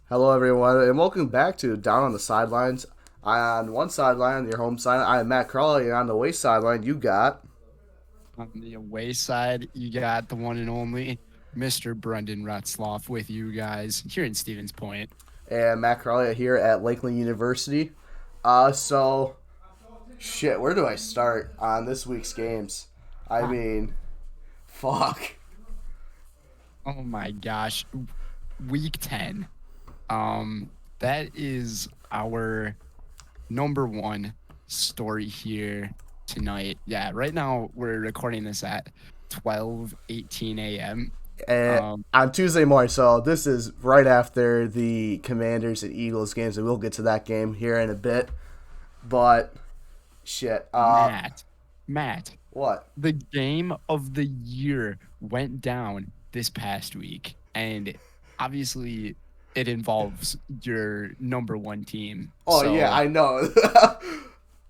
Hello, everyone, and welcome back to Down on the Sidelines. On one sideline, your home side, I am Matt Crawley, and on the away sideline, you got. On the away side, you got the one and only Mr. Brendan Retzloff with you guys here in Stevens Point. And Matt Crawley here at Lakeland University. So, shit, where do I start on this week's games? I Ah, mean, fuck. oh my gosh. Week 10. That is our number one story here tonight. Yeah, right now we're recording this at 12:18 a.m. And Um, on Tuesday morning, so this is right after the Commanders and Eagles games, and we'll get to that game here in a bit. But, shit, Matt, Matt, what? the game of the year went down this past week, and obviously it involves your number one team. Oh, yeah, So I know.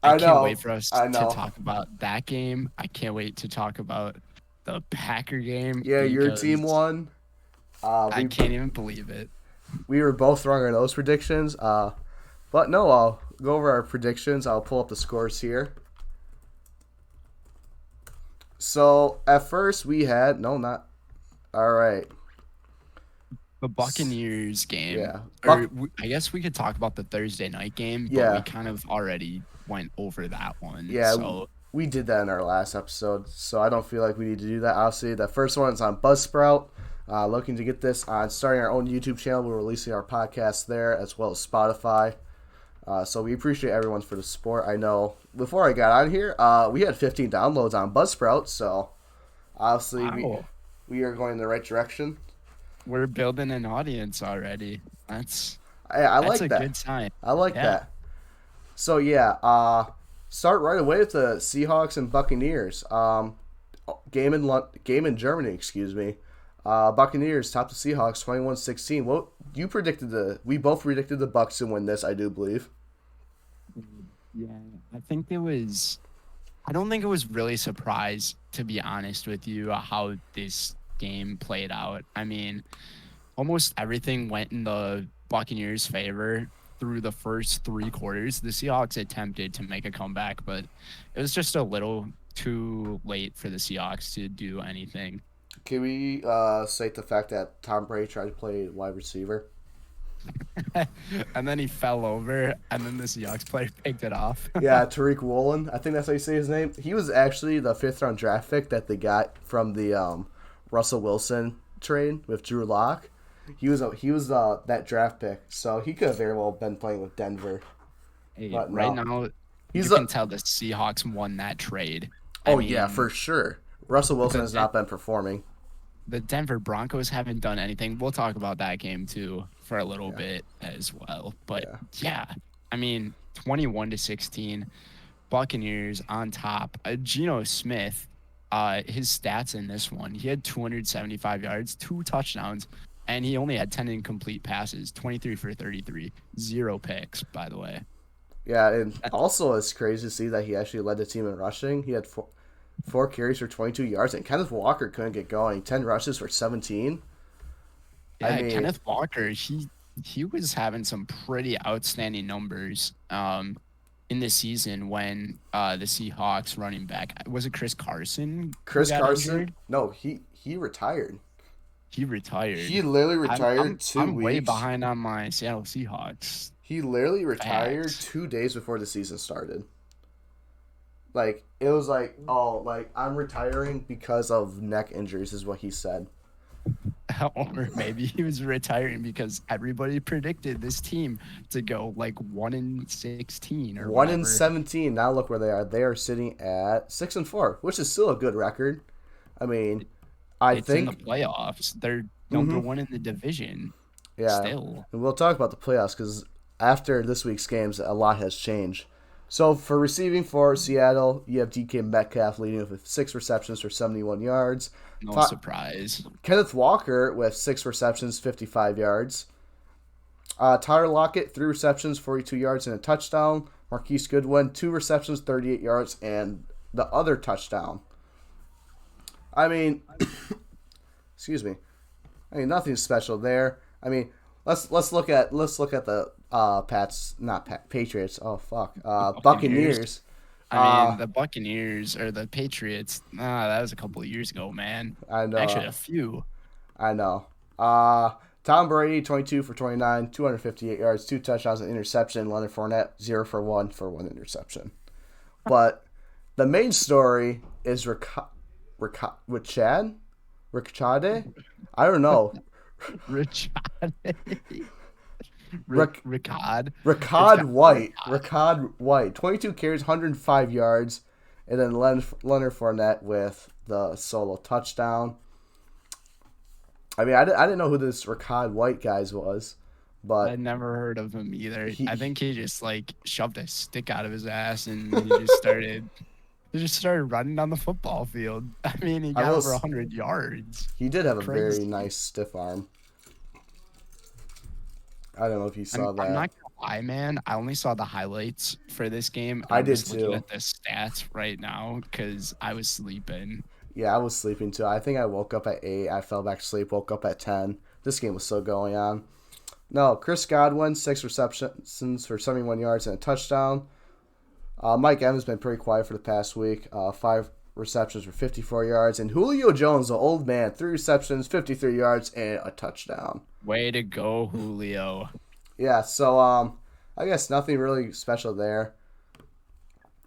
I I can't wait know. for us I to know. talk about that game. I can't wait to talk about the Packer game Yeah, your team because won. I We can't even believe it. we were both wrong on those predictions. But no, I'll go over our predictions. I'll pull up the scores here. So at first we had no, not all right. The Buccaneers game, Yeah, or Buck. I guess we could talk about the Thursday night game, but we Yeah, kind of already went over that one. yeah. So We did that in our last episode, so I don't feel like we need to do that. Obviously, the first one is on Buzzsprout. Looking to get this on starting our own YouTube channel. We're releasing our podcast there as well as Spotify. So we appreciate everyone for the support. I know before I got on here, we had 15 downloads on Buzzsprout, so obviously wow. we are going in the right direction. We're building an audience already. That's I that's like a that. good sign. I like Yeah. that. So yeah, start right away with the Seahawks and Buccaneers. Game in Germany, excuse me. Buccaneers top the Seahawks 21-16. What you predicted we both predicted the Bucks to win this, I do believe. Yeah. I think it was I don't think it was really surprised, to be honest with you, how this game played out. I mean, almost everything went in the Buccaneers' favor through the first three quarters. The Seahawks attempted to make a comeback, but it was just a little too late for the Seahawks to do anything. Can we cite the fact that Tom Brady tried to play wide receiver? And then he fell over, and then the Seahawks player picked it off. Yeah, Tariq Woolen. I think that's how you say his name. He was actually the fifth round draft pick that they got from the Russell Wilson trade with Drew Lock. He was that draft pick, so he could have very well been playing with Denver, Hey, but right no. now, you He's can a tell the Seahawks won that trade. I Oh yeah, mean, for sure. Russell Wilson the has Den- not been performing. the Denver Broncos haven't done anything. We'll talk about that game too for a little Yeah, bit as well. But yeah. yeah, I mean, 21-16, Buccaneers on top. Geno Smith, his stats in this one, he had 275 yards, two touchdowns, and he only had 10 incomplete passes, 23 for 33, zero picks, by the way. Yeah, and That's also it's crazy to see that he actually led the team in rushing. He had four carries for 22 yards, and Kenneth Walker couldn't get going. 10 rushes for 17. I Yeah, mean, Kenneth Walker, he was having some pretty outstanding numbers in the season when the Seahawks running back was it Chris Carson who Chris got Carson, injured? no, he retired. He He retired. literally I'm retired I'm two I'm way weeks. behind on my Seattle Seahawks He literally retired facts. 2 days before the season started. Like it was like, oh, like I'm retiring because of neck injuries, is what he said. Or maybe he was retiring because everybody predicted this team to go like 1-16 or One in whatever. 17. Now look where they are. They are sitting at 6-4, which is still a good record. I mean, I It's in the think, playoffs. They're number hmm one in the division yeah, still. and we'll talk about the playoffs because after this week's games, a lot has changed. So for receiving for Seattle, you have DK Metcalf leading with 6 receptions for 71 yards. No surprise. Kenneth Walker with 6 receptions, 55 yards. Tyler Lockett, 3 receptions, 42 yards, and a touchdown. Marquise Goodwin, 2 receptions, 38 yards, and the other touchdown. I mean, excuse me. I mean, nothing special there. I mean, let's look at the Patriots. Oh fuck, Buccaneers. Buccaneers. I mean, the Buccaneers or the Patriots. That was a couple of years ago, man. I Actually, know, a few. I know. Uh, Tom Brady, 22 for 29, 258 yards, two touchdowns, an interception. Leonard Fournette, 0 for one interception. But the main story is Ricchade? Ricchade? I don't know. Rich. Rick, Ricard. It's Ricard got White. Ricard White. 22 carries, 105 yards. And then Leonard Fournette with the solo touchdown. I mean, I didn't know who this Ricard White guys was, but I'd never heard of him either. he I think he just like shoved a stick out of his ass and he just started running down the football field. I mean, he I got will over s- 100 yards. he did have a very Crazy. nice stiff arm. I don't know if you saw I'm that. not gonna lie, man. I only saw the highlights for this game, and I I'm did just looking too. at the stats right now because I was sleeping. Yeah, I was sleeping too. I think I woke up at 8. I fell back to sleep, woke up at 10. This game was still going on. No, Chris Godwin, 6 receptions for 71 yards and a touchdown. Mike Evans been pretty quiet for the past week. 5 receptions for 54 yards. And Julio Jones, the old man, 3 receptions, 53 yards, and a touchdown. Way to go, Julio. Yeah, so I guess nothing really special there.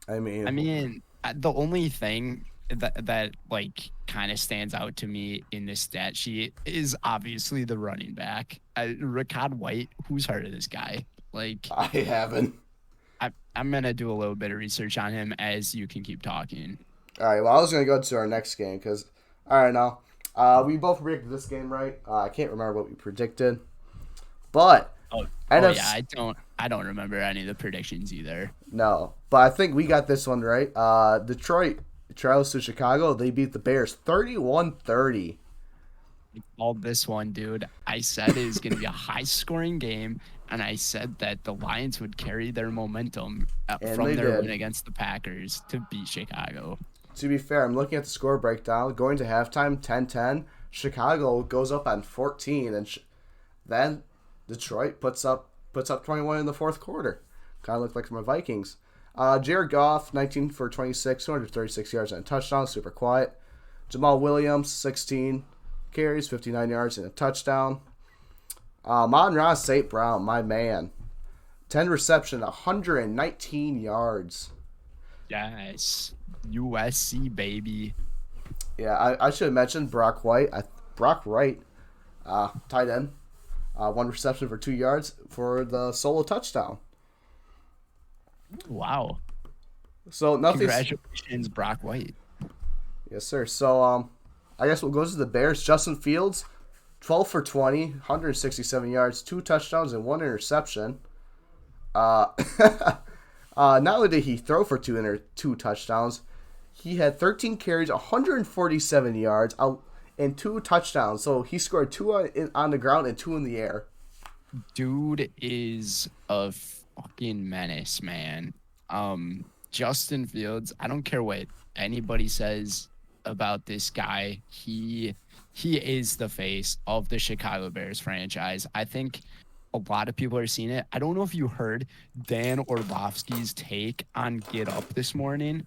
I mean, The only thing that like kind of stands out to me in this stat sheet is obviously the running back, Ricard White. Who's heard of this guy? Like, I haven't. I'm gonna do a little bit of research on him as you can keep talking. All right, well, I was going to go to our next game because, all right, now, we both predicted this game right. I can't remember what we predicted, but Oh, NFC yeah, I don't remember any of the predictions either. no, but I think we got this one right. Detroit travels to Chicago. They beat the Bears 31-30. Called this one, dude. I said it was going to be a high-scoring game, and I said that the Lions would carry their momentum And from they their did. win against the Packers to beat Chicago. To be fair, I'm looking at the score breakdown. Going to halftime, 10-10. Chicago goes up on 14, and then Detroit puts up 21 in the fourth quarter. Kind of looked like my Vikings. Jared Goff, 19 for 26, 236 yards and a touchdown, super quiet. Jamal Williams, 16 carries, 59 yards and a touchdown. Mon-Ra St. Brown, my man, 10 reception, 119 yards. Yes. USC, baby. Yeah, I should have mentioned Brock Wright, tight end. 1 reception for 2 yards for the solo touchdown. Wow. So nothing. Congratulations, Brock White. Yes, sir. So I guess we'll go to the Bears. Justin Fields, 12 for 20, 167 yards, 2 touchdowns, and 1 interception. Not only did he throw for two touchdowns, he had 13 carries, 147 yards, and 2 touchdowns. So he scored 2 on the ground and 2 in the air. Dude is a fucking menace, man. Justin Fields, I don't care what anybody says about this guy. He is the face of the Chicago Bears franchise. I think a lot of people are seeing it. I don't know if you heard Dan Orlovsky's take on Get Up this morning.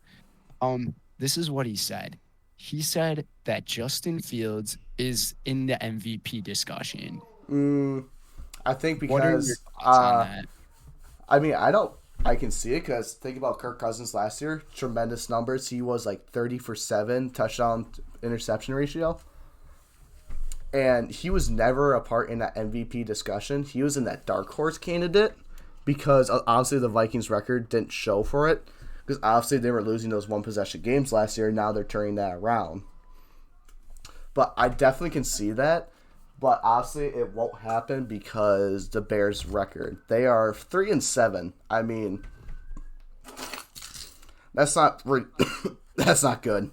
This is what he said. He said that Justin Fields is in the MVP discussion. I think because What are your thoughts on that? I mean, I can see it because think about Kirk Cousins last year. Tremendous numbers. He was like 30 for 7 touchdown interception ratio. And he was never a part in that MVP discussion. He was in that dark horse candidate because obviously the Vikings record didn't show for it. Because obviously they were losing those 1 possession games last year. Now they're turning that around. But I definitely can see that. But obviously it won't happen because the Bears' record. They are 3-7. I mean, that's not that's not good.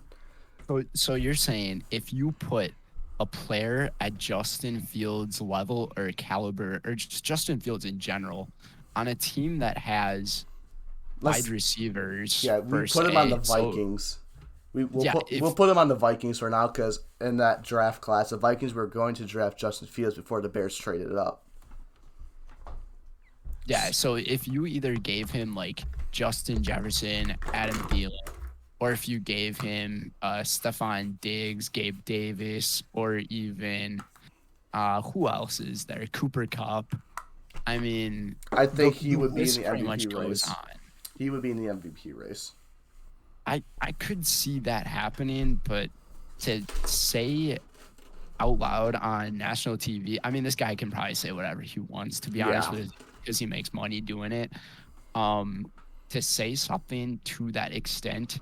So you're saying if you put a player at Justin Fields' level or caliber, or just Justin Fields in general, on a team that has wide receivers, Yeah, we per put him on the se, so- Vikings. We'll if- put him on the Vikings for now because in that draft class, the Vikings were going to draft Justin Fields before the Bears traded it up. Yeah, so if you either gave him like Justin Jefferson, Adam Thielen, or if you gave him Stephon Diggs, Gabe Davis, or even who else is there? Cooper Cup. I mean, I the think he the would be in list the pretty MVP much goes race. on. He would be in the MVP race. I could see that happening, but to say out loud on national TV, I mean, this guy can probably say whatever he wants, to be honest Yeah. with you, because he makes money doing it. Um, to say something to that extent,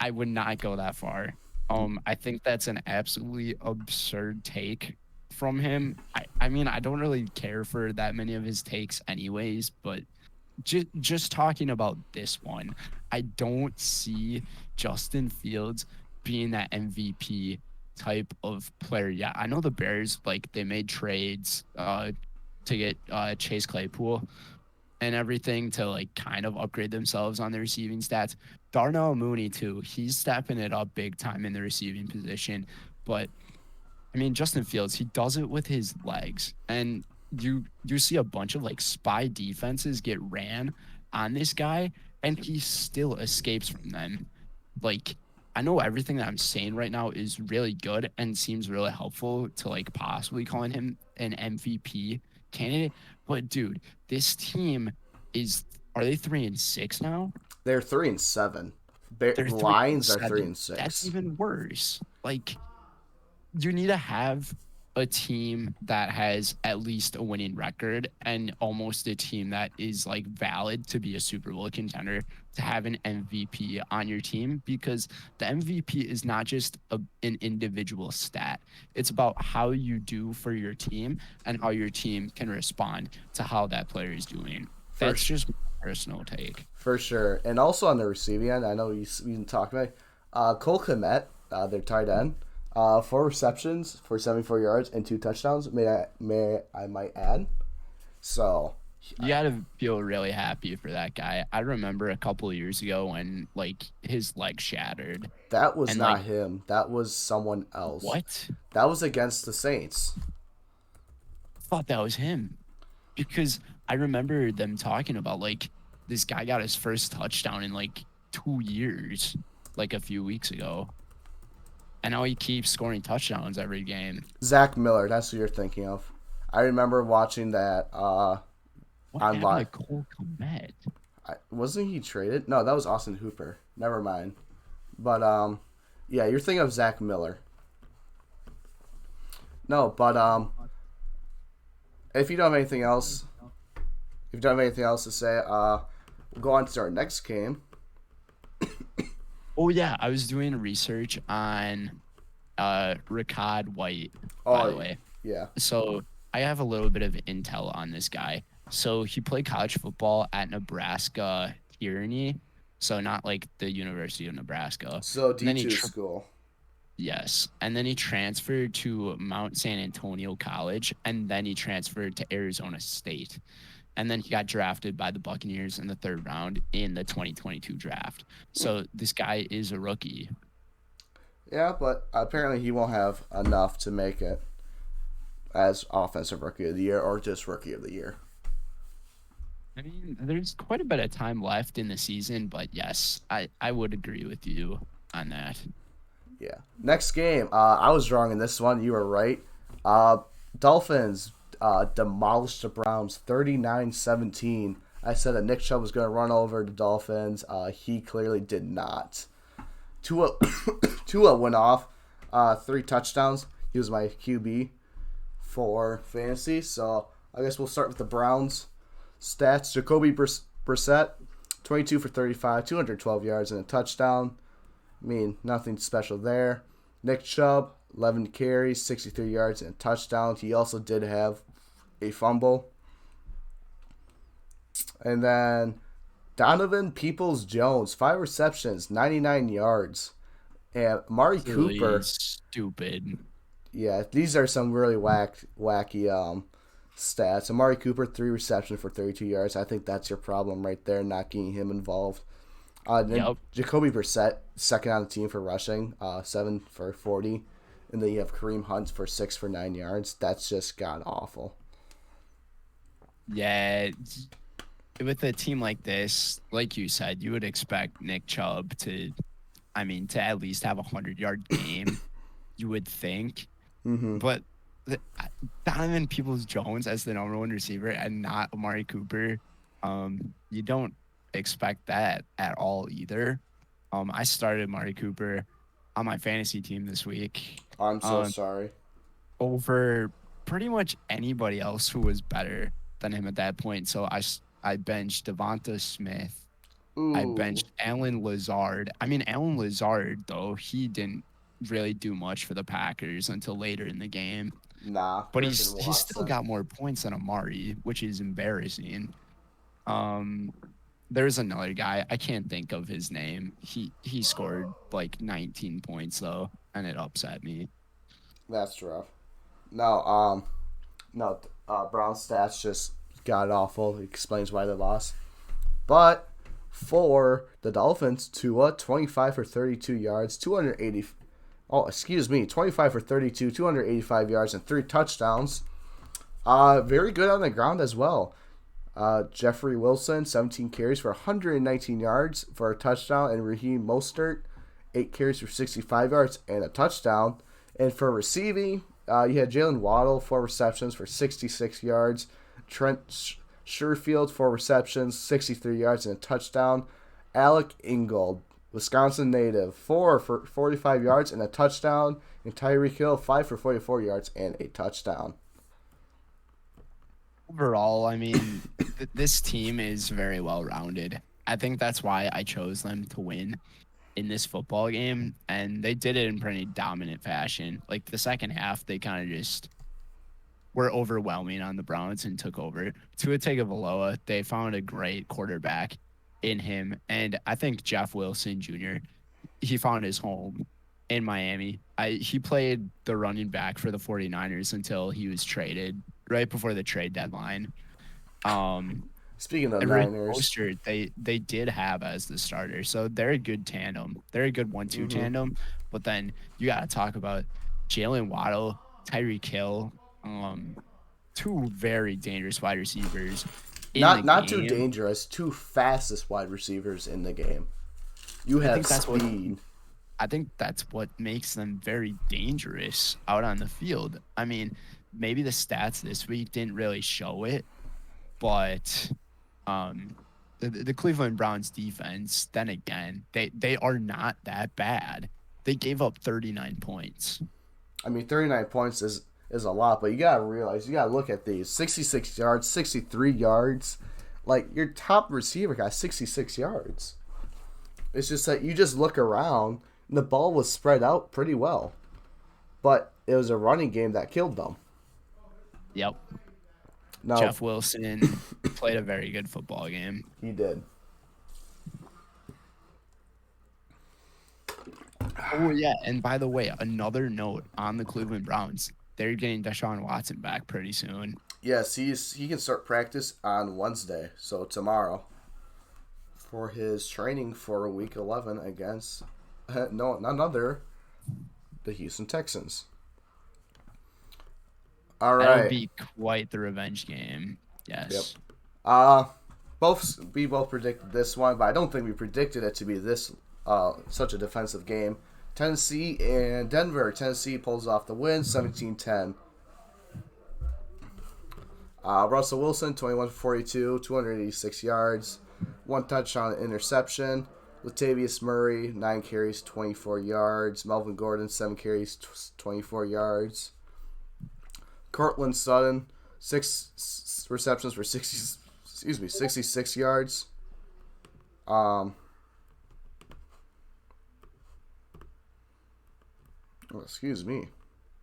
I would not go that far. I think that's an absolutely absurd take from him. I mean, I don't really care for that many of his takes anyways, but just talking about this one, I don't see Justin Fields being that MVP type of player. Yeah, I know the Bears like they made trades to get Chase Claypool and everything to like kind of upgrade themselves on the receiving stats. Darnell Mooney too. He's stepping it up big time in the receiving position, but I mean, Justin Fields, he does it with his legs. And you see a bunch of like spy defenses get ran on this guy, and he still escapes from them. Like, I know everything that I'm saying right now is really good and seems really helpful to like possibly calling him an MVP candidate. But dude, this team is are they 3-6 now? They're 3-7. They're The three and Lions are three seven. and That's six. even worse. Like you need to have a team that has at least a winning record and almost a team that is like valid to be a Super Bowl contender to have an MVP on your team because the MVP is not just an individual stat. It's about how you do for your team and how your team can respond to how that player is doing. For That's sh- just my personal take. for sure. And also on the receiving end, I know you didn't talk about it. Cole Kmet, their tight end, 4 receptions for 74 yards and 2 touchdowns. I might add. So You got to feel really happy for that guy. I remember a couple of years ago when like his leg shattered that was and like not him. That was someone else. what? That was against the Saints. I thought that was him because I remember them talking about like this guy got his first touchdown in like 2 years, like a few weeks ago, and now he keeps scoring touchdowns every game. Zach Miller. That's who you're thinking of. I remember watching that What on happened to live. Cole Kmet? Wasn't he traded? No, that was Austin Hooper. Never mind. But yeah, you're thinking of Zach Miller. No, but if you don't have anything else, if you don't have anything else to say, we'll go on to our next game. Oh yeah, I was doing research on Ricard White, by the Oh, way. yeah. So I have a little bit of intel on this guy. So he played college football at Nebraska Tyranny, so not like the University of Nebraska. So And then D2 school. yes, and then he transferred to Mount San Antonio College, and then he transferred to Arizona State. And then he got drafted by the Buccaneers in the third round in the 2022 draft. So this guy is a rookie. Yeah, but apparently he won't have enough to make it as offensive rookie of the year or just rookie of the year. I mean, there's quite a bit of time left in the season, but yes, I would agree with you on that. Yeah. Next game. I was wrong in this one. You were right. Dolphins demolished the Browns 39-17. I said that Nick Chubb was going to run over the Dolphins. He clearly did not. Tua, Tua went off 3 touchdowns. He was my QB for fantasy. So I guess we'll start with the Browns stats. Jacoby Brissett, 22 for 35, 212 yards and a touchdown. I mean, nothing special there. Nick Chubb, 11 carries, 63 yards and a touchdown. He also did have a fumble. And then Donovan Peoples-Jones, 5 receptions, 99 yards. And Amari Really Cooper, stupid. yeah, these are some really wacky stats. Amari Cooper, 3 receptions for 32 yards. I think that's your problem right there, not getting him involved. Then Yep. Jacoby Brissett, second on the team for rushing, 7 for 40. And then you have Kareem Hunt for 6 for 9 yards. That's just god awful. Yeah. with a team like this, like you said, you would expect Nick Chubb to, I mean, to at least have a 100-yard game, you would think. Mm-hmm. But Donovan Peoples-Jones as the number one receiver and not Amari Cooper, you don't expect that at all either. I started Amari Cooper on my fantasy team this week. I'm so Um, sorry. over pretty much anybody else who was better than him at that point. So I benched Devonta Smith. I Ooh, benched Alan Lazard. I mean, Alan Lazard, though, he didn't really do much for the Packers until later in the game. nah, But Christian he's still Watson. got more points than Amari, which is embarrassing. Um, there's another guy. I can't think of his name. He scored like 19 points though, and it upset me. That's rough. No, no, Brown stats just got awful. It explains why they lost. But for the Dolphins, Tua 25 for 32 yards, 280. Oh, excuse me, 25 for 32, 285 yards, and 3 touchdowns. Very good on the ground as well. Jeffrey Wilson, 17 carries for 119 yards for a touchdown, and Raheem Mostert, 8 carries for 65 yards and a touchdown. And for receiving, you had Jalen Waddle, 4 receptions for 66 yards. Trent Sherfield, 4 receptions, 63 yards and a touchdown. Alec Ingold, Wisconsin native, 4 for 45 yards and a touchdown. And Tyreek Hill, 5 for 44 yards and a touchdown. Overall, I mean, this team is very well rounded. I think that's why I chose them to win in this football game, and they did it in pretty dominant fashion. Like the second half, they kind of just were overwhelming on the Browns and took over. Tua Tagovailoa, they found a great quarterback in him, and I think Jeff Wilson Jr. he found his home in Miami. He played the running back for the 49ers until he was traded right before the trade deadline. Um, Speaking of and Rick Niners, Mostert, they did have as the starter, so they're a good tandem. They're a good 1-2 mm-hmm. tandem. But then you got to talk about Jalen Waddle, Tyreek Hill, two very dangerous wide receivers in the Not too game. dangerous. 2 fastest wide receivers in the game. You I have think that's what speed. I think that's what makes them very dangerous out on the field. I mean, maybe the stats this week didn't really show it, but um, the Cleveland Browns defense, then again, they are not that bad. They gave up 39 points. I mean, 39 points is a lot, but you gotta realize, you gotta look at these: 66 yards, 63 yards. Like, your top receiver got 66 yards. It's just that you just look around, and the ball was spread out pretty well, but it was a running game that killed them. Yep. Now, Jeff Wilson played a very good football game. he did. Oh yeah, and by the way, another note on the Cleveland Browns: they're getting Deshaun Watson back pretty soon. Yes, he can start practice on Wednesday, so tomorrow, for his training for week 11 against no, none other, the Houston Texans. All That would right. be quite the revenge game. Yep. Yes. We both predicted this one, but I don't think we predicted it to be this such a defensive game. Tennessee and Denver. Tennessee pulls off the win, 17-10. Russell Wilson, 21 for 42, 286 yards, 1 touchdown, interception. Latavius Murray, 9 carries, 24 yards. Melvin Gordon, 7 carries, 24 yards. Cortland Sutton, 6 receptions for 66 yards. Excuse me.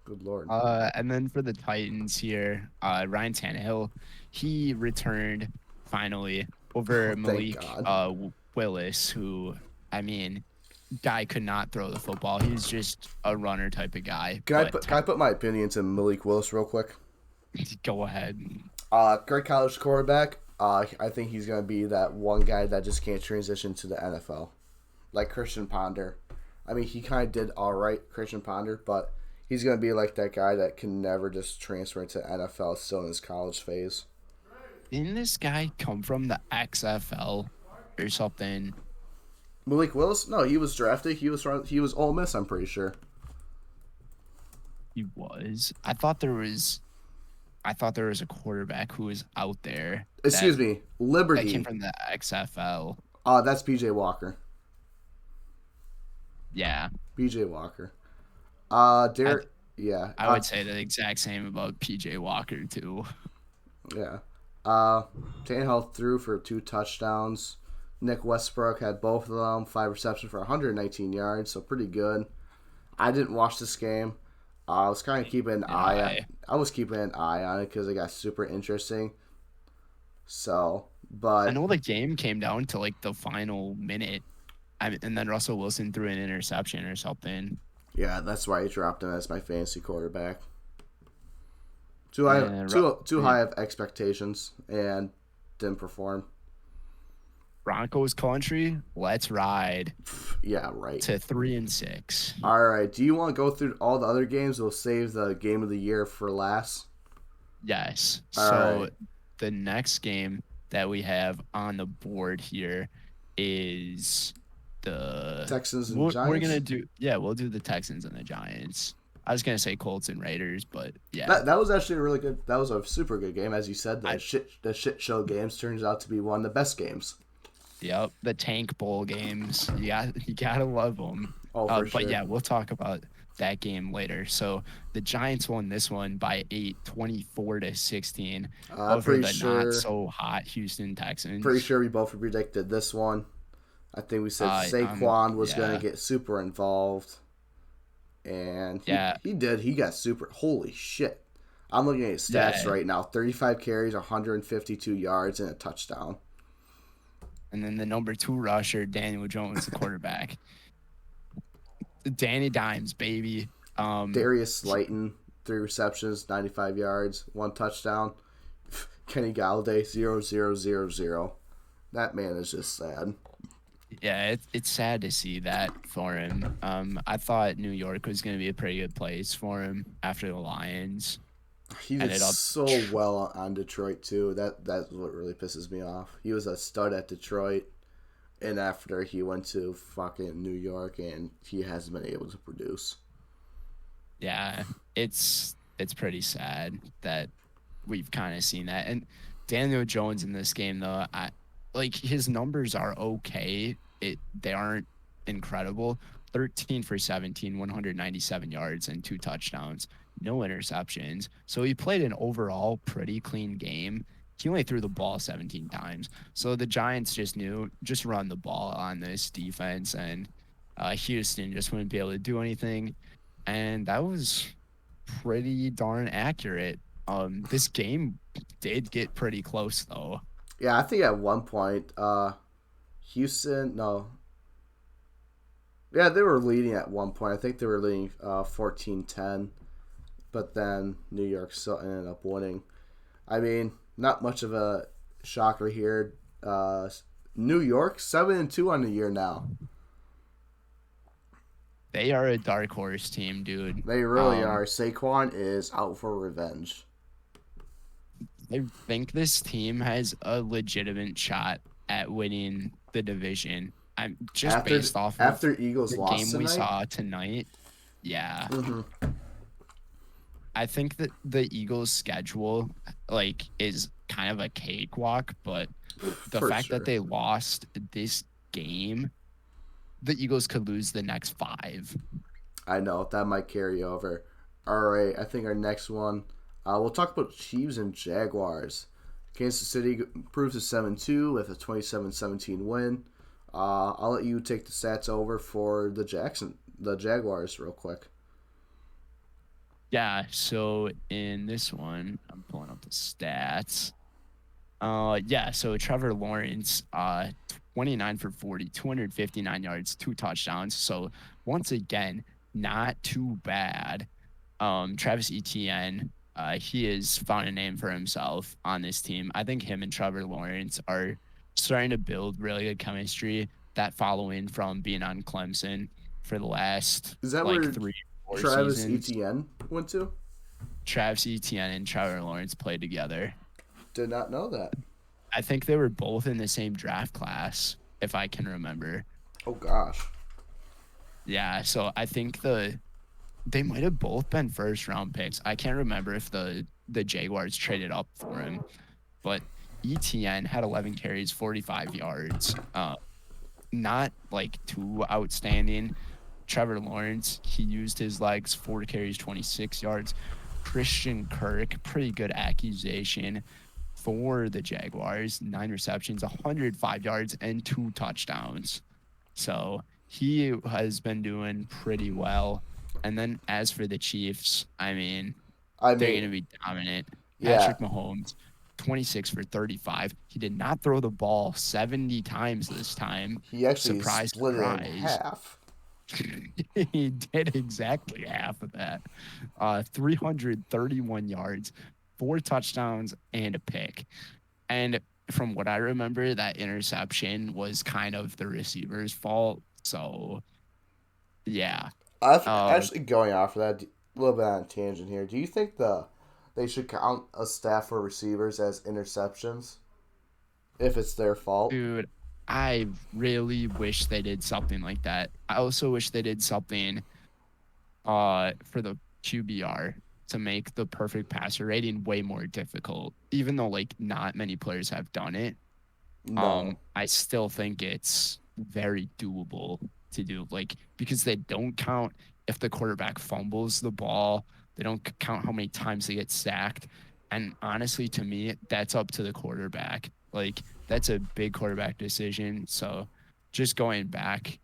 Good Lord. And then for the Titans here, Ryan Tannehill, he returned finally over Thank Malik God. Willis, who, I mean, guy could not throw the football. He's just a runner type of guy. Can I put my opinion to Malik Willis real quick? Go ahead. Great college quarterback. I think he's gonna be that one guy that just can't transition to the NFL, like Christian Ponder. I mean, he kind of did all right, Christian Ponder, but he's gonna be like that guy that can never just transfer into NFL still in his college phase. Didn't this guy come from the XFL or something? Malik Willis? No, he was drafted. He was Ole Miss, I'm pretty sure. He was. I thought there was a quarterback who was out there that Excuse me, came Liberty. from the XFL. That's PJ Walker. Yeah. PJ Walker. I Derek. Yeah. I would say the exact same about PJ Walker too. Yeah. Uh, Tannehill threw for 2 touchdowns. Nick Westbrook had both of them, 5 receptions for 119 yards, so pretty good. I didn't watch this game. I was kind of keeping an And eye on. I I was keeping an eye on it because it got super interesting. So, I but know the game came down to like the final minute. And then Russell Wilson threw an interception or something. yeah, that's why I dropped him as my fantasy quarterback. Too high, And too high of expectations and didn't perform. Broncos country, let's ride Yeah, right. to 3-6. All right. Do you want to go through all the other games? We'll save the game of the year for last. Yes. All So right. the next game that we have on the board here is the Texans and we're Giants. gonna do we'll do the Texans and the Giants. I was gonna say Colts and Raiders, but yeah. That was actually a really good. That was a super good game, as you said. I The shit show games turns out to be one of the best games. Yep, the Tank Bowl games. You gotta love them. Oh, for But sure. yeah, we'll talk about that game later. So the Giants won this one by 8, 24-16 I'm over pretty the sure. not so hot Houston Texans. Pretty sure we both predicted this one. I think we said Saquon was going Yeah, to get super involved, and yeah, he did. He got super. Holy shit! I'm looking at his stats yeah. right now: 35 carries, 152 yards, and a touchdown. And then the number 2 rusher, Daniel Jones, the quarterback. Danny Dimes, baby. Darius Slayton, 3 receptions, 95 yards, 1 touchdown. Kenny Galladay, 0-0-0-0. That man is just sad. Yeah, it's sad to see that for him. I thought New York was going to be a pretty good place for him after the Lions. He did Ended up, so well on Detroit too. That's what really pisses me off. He was a stud at Detroit, and after he went to fucking New York, and he hasn't been able to produce. yeah, it's pretty sad that we've kind of seen that. And Daniel Jones in this game, though, like his numbers are okay. They aren't incredible. 13 for 17, 197 yards and 2 touchdowns, no interceptions. So he played an overall pretty clean game. He only threw the ball 17 times. So the Giants just run the ball on this defense, and Houston just wouldn't be able to do anything. And that was pretty darn accurate. This game did get pretty close though. Yeah, I think at one point, Houston, no. Yeah, they were leading at one point. I think they were leading 14-10, but then New York still ended up winning. I mean, not much of a shocker here. New York 7-2 on the year now. They are a dark horse team, dude. They really are. Saquon is out for revenge. I think this team has a legitimate shot at winning the division. I'm just based off of after Eagles the lost game tonight. we saw tonight. Yeah. Mm-hmm. I think that the Eagles' schedule is kind of a cakewalk, but the For fact sure. that they lost this game, the Eagles could lose the next 5. I know that might carry over. All right, I think our next one. We'll talk about Chiefs and Jaguars. Kansas City improves to 7-2 with a 27-17 win. I'll let you take the stats over for the Jaguars real quick. Yeah, so in this one, I'm pulling up the stats. So Trevor Lawrence, 29 for 40, 259 yards, 2 touchdowns. So once again, not too bad. Travis Etienne, he has found a name for himself on this team. I think him and Trevor Lawrence are starting to build really good chemistry. That following from being on Clemson for the last Is that where 3 4 Travis seasons. Etienne went to? Travis Etienne and Trevor Lawrence played together. Did not know that. I think they were both in the same draft class, if I can remember. Oh gosh. Yeah, so I think they might have both been first round picks. I can't remember if the Jaguars traded up for him, but ETN had 11 carries, 45 yards. Not like too outstanding. Trevor Lawrence, he used his legs, 4 carries, 26 yards. Christian Kirk, pretty good accusation for the Jaguars, 9 receptions, 105 yards, and 2 touchdowns. So he has been doing pretty well. And then as for the Chiefs, I mean, I they're going mean, to be dominant. yeah, Patrick Mahomes, 26 for 35. He did not throw the ball 70 times this time. he actually Surprise, split it in surprise. half. He did exactly half of that. 331 yards, 4 touchdowns, and a pick. And from what I remember, that interception was kind of the receiver's fault. So, yeah. I've Uh, actually going off of that a little bit on a tangent here. Do you think they should count a staff for receivers as interceptions if it's their fault? Dude, I really wish they did something like that. I also wish they did something for the QBR to make the perfect passer rating way more difficult. Even though like not many players have done it, No, I still think it's very doable to do. Like because they don't count if the quarterback fumbles the ball, they don't count how many times they get sacked. And honestly, to me, that's up to the quarterback. Like that's a big quarterback decision. So just going back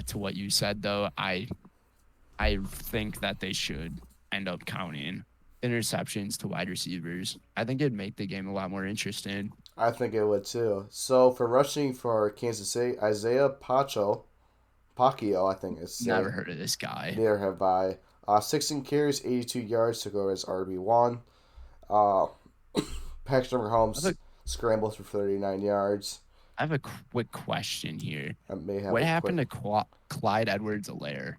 to what you said though, I think that they should end up counting interceptions to wide receivers. I think it'd make the game a lot more interesting. I think it would too. So for rushing for Kansas City, Isaiah Pacquiao, I think is say. Never heard of this guy. Neither have I. 16 carries, 82 yards to go as RB1. Uh, Patrick I have Mahomes a, scrambled for 39 yards. I have a quick question here. I may have What a quick. happened to Clyde Edwards-Helaire?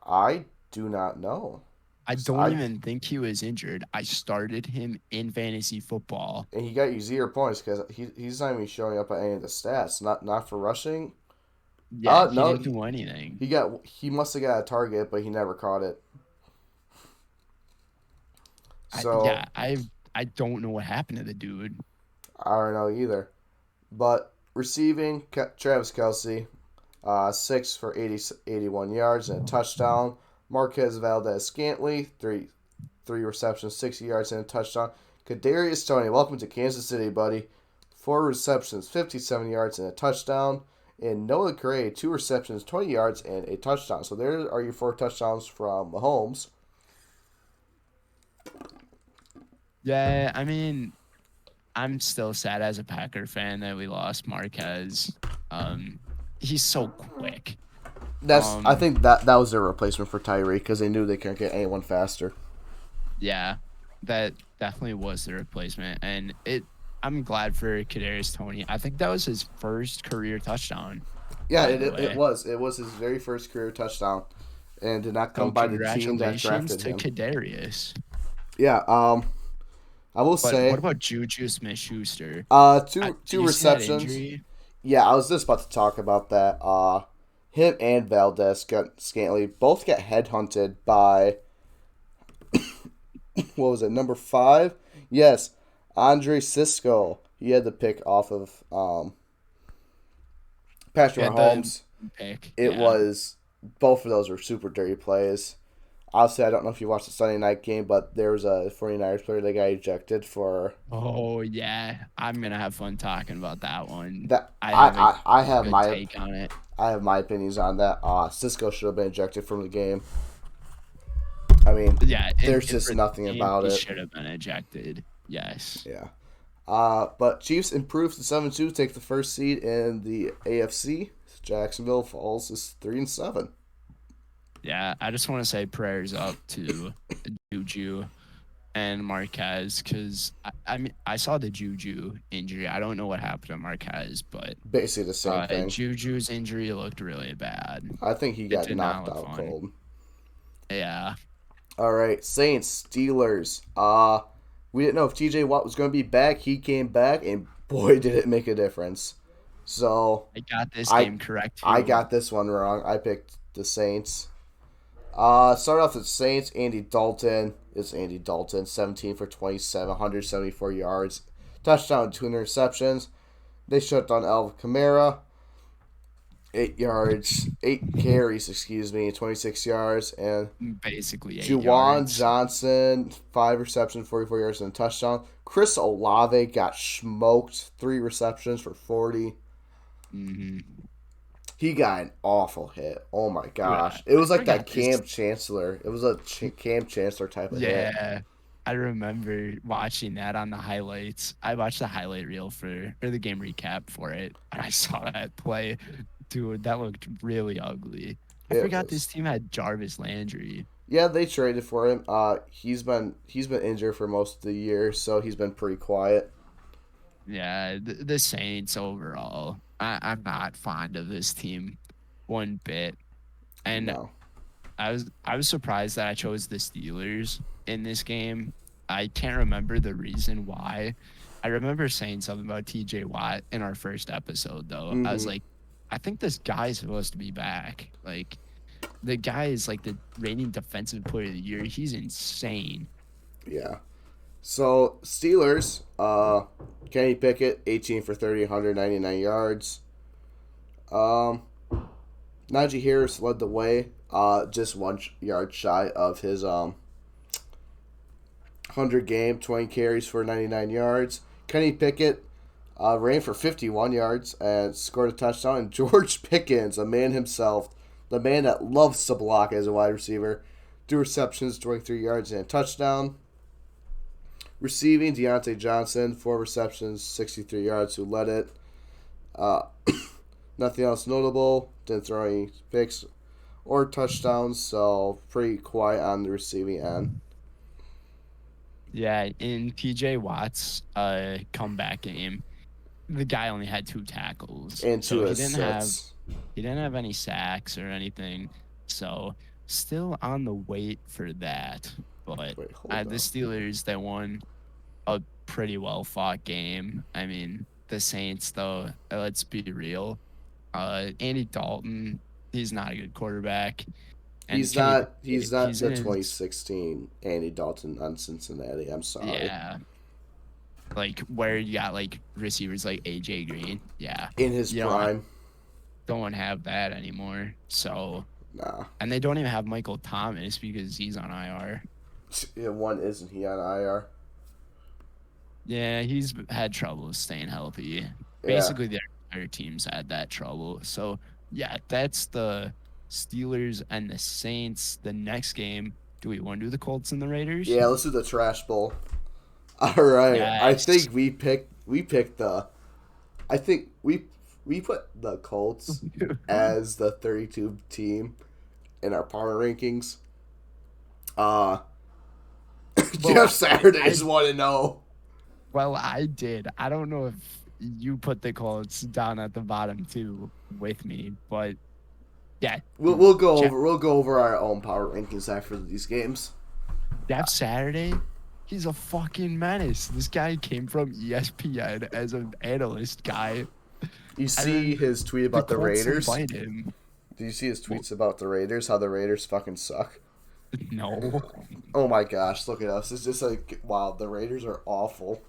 I do not know. I So don't even think he was injured. I started him in fantasy football. and he got you 0 points because he's not even showing up at any of the stats. Not for rushing. Yeah, he No, didn't do anything. he must have got a target, but he never caught it. So Yeah, I don't know what happened to the dude. I don't know either. But receiving, Travis Kelsey, 6 for 81 yards and a touchdown. Marquez Valdez Scantling, three receptions, 60 yards and a touchdown. Kadarius Toney, welcome to Kansas City, buddy. 4 receptions, 57 yards and a touchdown. And Noah Gray, 2 receptions, 20 yards and a touchdown. So there are your 4 touchdowns from Mahomes. Yeah, I mean, I'm still sad as a Packer fan that we lost Marquez. Um, he's so quick. I Um, think that was their replacement for Tyreek because they knew they couldn't get anyone faster. yeah, that definitely was the replacement, and I'm glad for Kadarius Toney. I think that was his first career touchdown. Yeah, By it, the it, it way, was. It was his very first career touchdown, and did not come so by the team that congratulations drafted to him. Kadarius. Yeah. I will But what say, about Juju Smith-Schuster? two Did you see that receptions. injury? Yeah, I was just about to talk about that. Him and Valdez got Scantling both got headhunted by what was it, number 5? Yes, Andre Cisco. He had the pick off of Patrick Yeah, the Mahomes. pick. It Yeah. was both of those were super dirty plays. Obviously, I don't know if you watched the Sunday night game, but there was a 49ers player that got ejected for Oh yeah, I'm gonna have fun talking about that one. that. I have a I have good my take on it. opinions on that. Cisco should have been ejected from the game. I mean, Yeah, there's and just for the nothing game, about he it. should have been ejected. Yes. Yeah. But Chiefs improves to 7-2, take the first seed in the AFC. Jacksonville falls is 3-7. Yeah, I just want to say prayers up to Juju and Marquez because I mean I saw the Juju injury. I don't know what happened to Marquez, but Basically the same thing. Juju's injury looked really bad. I think he It got did not knocked look out fun. cold. Yeah. All right, Saints, Steelers. We didn't know if TJ Watt was going to be back. He came back, and boy, did it make a difference. So I got this I game correct I too. got this one wrong. I picked the Saints. Start off with Saints. Andy Dalton. It's Andy Dalton. 17 for 27, 174 yards. Touchdown, 2 interceptions. They shut down Alvin Kamara. 8 carries, 26 yards. And Basically eight Juwan yards. Johnson, 5 receptions, 44 yards, and a touchdown. Chris Olave got smoked, 3 receptions for 40. Mm-hmm. He got an awful hit. Oh my Dude, gosh. It I was like that forgot this. Cam Chancellor. It was a Cam Chancellor type of hit. Yeah, I remember watching that on the highlights. I watched the highlight reel for the game recap for it, and I saw that play. Dude, that looked really ugly. I It forgot this was. team had Jarvis Landry. Yeah, they traded for him. He's been injured for most of the year, so he's been pretty quiet. Yeah, the Saints overall. I'm not fond of this team one bit. And No. I was surprised that I chose the Steelers in this game. I can't remember the reason why. I remember saying something about TJ Watt in our first episode though. I was Mm-hmm. like, I think this guy's supposed to be back. Like the guy is like the reigning defensive player of the year. He's insane. Yeah. So Steelers, Kenny Pickett, 18 for 30, 199 yards. Um, Najee Harris led the way, just 1 yard shy of his 100 game, 20 carries for 99 yards. Kenny Pickett ran for 51 yards and scored a touchdown. And George Pickens, a man himself, the man that loves to block as a wide receiver, 2 receptions, 23 yards, and a touchdown. Receiving, Deontay Johnson, 4 receptions, 63 yards, who led it. Uh, Nothing else notable. Didn't throw any picks or touchdowns, so pretty quiet on the receiving end. Yeah, in PJ Watt's comeback game, the guy only had 2 tackles. And So two assists. he didn't have any sacks or anything. So still on the wait for that. But Wait, hold the up. Steelers, they won a pretty well fought game. I mean, the Saints, though, let's be real. Andy Dalton, he's not a good quarterback. And He's Kenny not. He's Pickett, not he's the in his 2016 Andy Dalton on Cincinnati. I'm sorry. yeah, like where you got like receivers like AJ Green. Yeah. In his You know, prime, don't have that anymore. So, nah. and they don't even have Michael Thomas because he's on IR. Yeah, one isn't he on IR? Yeah, he's had trouble staying healthy. Yeah. Basically, their entire teams had that trouble. So, yeah, that's the Steelers and the Saints. The next game, do we want to do the Colts and the Raiders? Yeah. Let's do the trash bowl. All right. I Yes. think we picked the. I think we put the Colts as the 32 team in our power rankings. Uh, Well, Jeff Saturdays want to know. well, I did. I don't know if you put the Colts down at the bottom too with me, but yeah, We'll, dude, we'll go Jeff, over we'll go over our own power rankings after these games. Jeff Saturday, he's a fucking menace. This guy came from ESPN as an analyst guy. You And see then his tweet the about the Colts Raiders? invite him. Do you see his Well, tweets about the Raiders? How the Raiders fucking suck. no. Oh my gosh, look at us. It's just like wow, the Raiders are awful.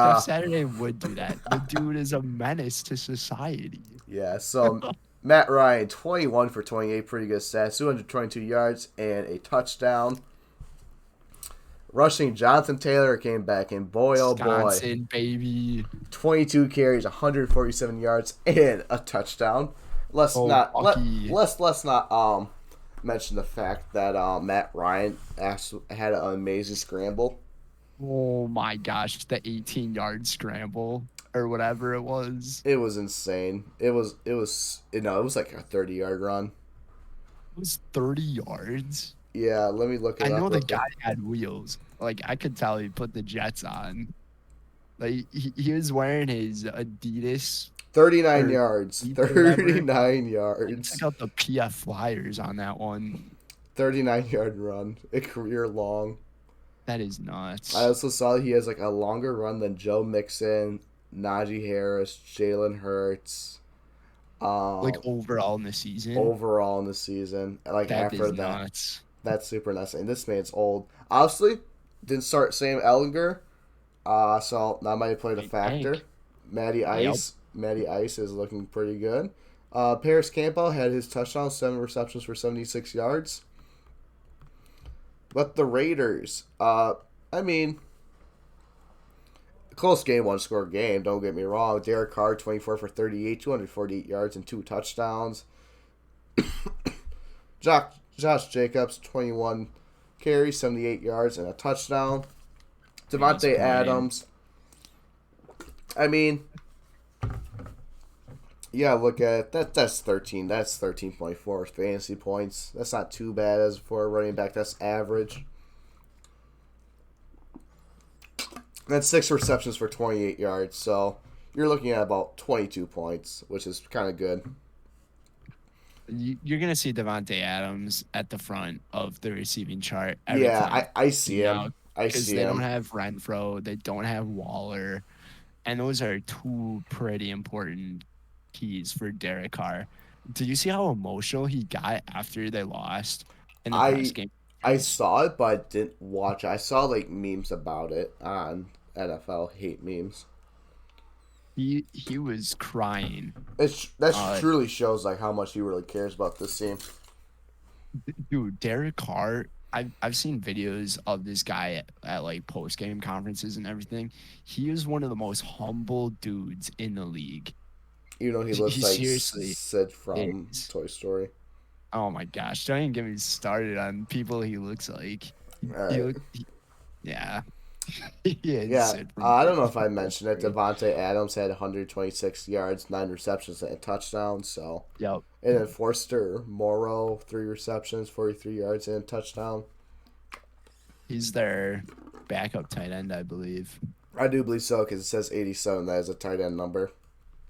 Jeff Nah, Saturday would do that. The dude is a menace to society. yeah. So Matt Ryan, 21 for 28, pretty good stats, 222 yards and a touchdown. Rushing, Jonathan Taylor came back, and boy, oh boy, Wisconsin, baby. 22 carries, 147 yards, and a touchdown. Let's Oh, not Bucky. let's not mention the fact that Matt Ryan actually had an amazing scramble. Oh my gosh, the 18-yard scramble or whatever it was. It was insane. It was like a 30-yard run. It was 30 yards. Yeah, let me look I it up know the real quick. guy had wheels. Like I could tell he put the Jets on. Like he was wearing his Adidas 39 or yards. Yeezy or whatever. 39 Check yards. out the PF Flyers on that one. 39-yard run, a career long. That is I nuts. also saw he has like a longer run than Joe Mixon, Najee Harris, Jalen Hurts. Like Um, overall in the season, Overall in the season, like that after is that, nuts. that's super nuts. And this man's old. Obviously, didn't start Sam Ellinger, so that might have played a Big factor. tank. Yep. Matty Ice is looking pretty good. Paris Campbell had his touchdown, 7 receptions for 76 yards. But the Raiders, I mean, close game, one score game. Don't get me wrong. Derek Carr, 24 for 38, 248 yards and 2 touchdowns. Josh Jacobs, 21 carries, 78 yards and a touchdown. He's Devontae playing. Adams. I mean, yeah, look at that. That's 13. That's 13.4 fantasy points. That's not too bad as for a running back. That's average. That's 6 receptions for 28 yards. So you're looking at about 22 points, which is kind of good. You're gonna see Devonte Adams at the front of the receiving chart every Yeah, time I see now him. I because see they don't him. have Renfro, they don't have Waller, and those are two pretty important keys for Derek Carr. Did you see how emotional he got after they lost in the press I game? I saw it, but I didn't watch it. I saw like memes about it on NFL hate memes. He was crying. It's that Uh, truly shows like how much he really cares about this team. Dude, Derek Carr. I've seen videos of this guy at like post game conferences and everything. He is one of the most humble dudes in the league. You know he He looks like seriously Sid from is. Toy Story. Oh my gosh! Don't even get me started on people he looks like. All He right. look, yeah, he is Yeah, Sid I don't know if I from Toy mentioned it. Story. Devontae Adams had 126 yards, 9 receptions, and a touchdown. So, Yep, and then Forster Morrow, 3 receptions, 43 yards, and a touchdown. he's their backup tight end, I believe. I do believe so because it says 87. That is a tight end number.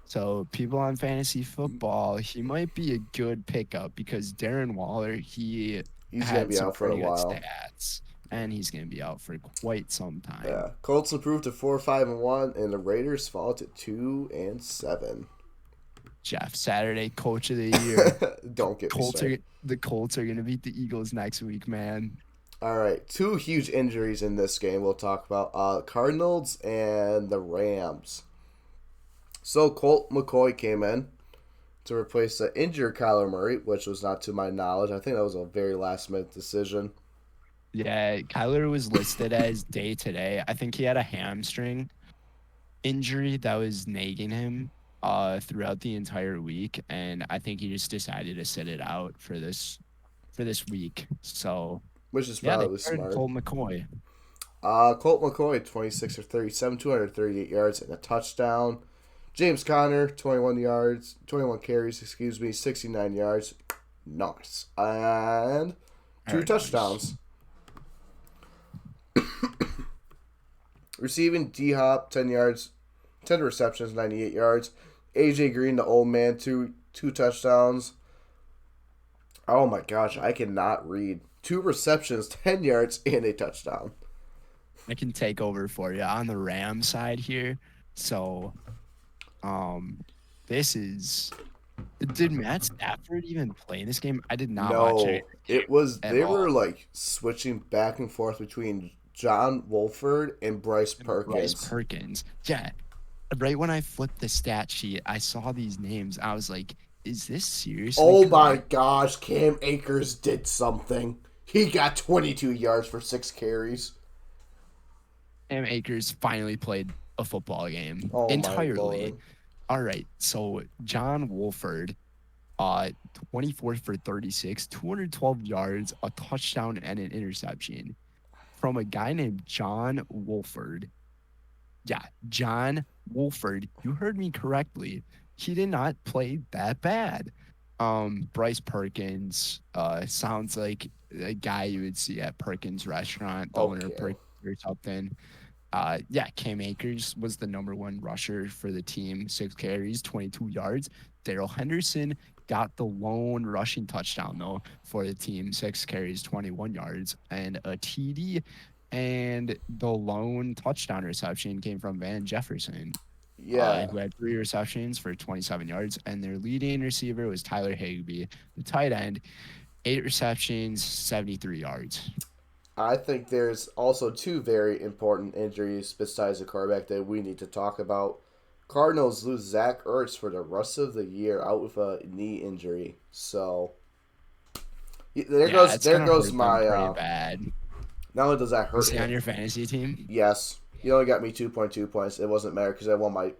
So people on fantasy football, he might be a good pickup because Darren Waller, he He's gonna had be some out for a pretty good while. stats, and he's going to be out for quite some time. Yeah, Colts improved to 4-5-1, and the Raiders fall to 2-7. Jeff, Saturday coach of the year. Don't get me Colts started. are the Colts are going to beat the Eagles next week, man. All right, two huge injuries in this game. We'll talk about Cardinals and the Rams. So Colt McCoy came in to replace the injured Kyler Murray, which was not to my knowledge. I think that was a very last minute decision. Yeah, Kyler was listed as day to day. I think he had a hamstring injury that was nagging him throughout the entire week, and I think he just decided to sit it out for this week. So Which is yeah, they probably started smart. Colt McCoy. Colt McCoy, 26 or 37, 238 yards and a touchdown. James Conner, 21 yards, 21 carries, 69 yards. Nice. And two Very nice. touchdowns. Receiving D Hop, 10 yards, 10 receptions, 98 yards. AJ Green, the old man, two touchdowns. Oh my gosh, I cannot read. 2 receptions, 10 yards, and a touchdown. I can take over for you on the Ram side here. So, um, this is did Matt Stafford even play in this game? I did not watch any of No, the it game was at they were all. like switching back and forth between John Wolford and Bryce And Bryce Perkins. Perkins. Yeah. Right when I flipped the stat sheet, I saw these names. I was like, is this seriously Oh my correct? gosh, Cam Akers did something. He got 22 yards for 6 carries. Cam Akers finally played a football game Oh my entirely. lord. All right. So John Wolford, uh, 24 for 36, 212 yards, a touchdown, and an interception from a guy named John Wolford. Yeah, John Wolford. You heard me correctly. He did not play that bad. Bryce Perkins, sounds like a guy you would see at Perkins restaurant, the owner of Okay. Perkins or something. Yeah, Cam Akers was the number one rusher for the team, 6 carries, 22 yards. Daryl Henderson got the lone rushing touchdown, though, for the team. 6 carries, 21 yards, and a TD. And the lone touchdown reception came from Van Jefferson, Yeah, who had 3 receptions for 27 yards. And their leading receiver was Tyler Higbee, the tight end, 8 receptions, 73 yards. I think there's also two very important injuries besides the quarterback that we need to talk about. Cardinals lose Zach Ertz for the rest of the year out with a knee injury. So there Yeah, goes it's there going to goes hurt them my. pretty bad. Not only does that Is hurt he him, on your fantasy team? yes, he only got me 2.2 points. It wasn't matter because I won my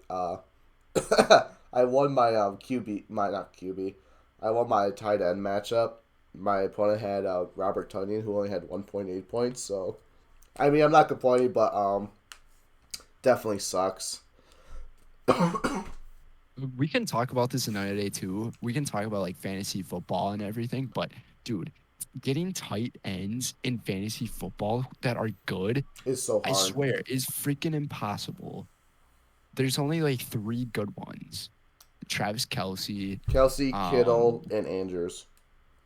I won my QB, my not QB. I won my tight end matchup. My opponent had Robert Tunyon, who only had 1.8 points. So, I mean, I'm not complaining, but definitely sucks. We can talk about this another day too. We can talk about like fantasy football and everything, but dude, getting tight ends in fantasy football that are good, It's so I hard. swear, is freaking impossible. There's only like 3 good ones. Travis Kelsey. Kelsey, Um, Kittle, and Andrews.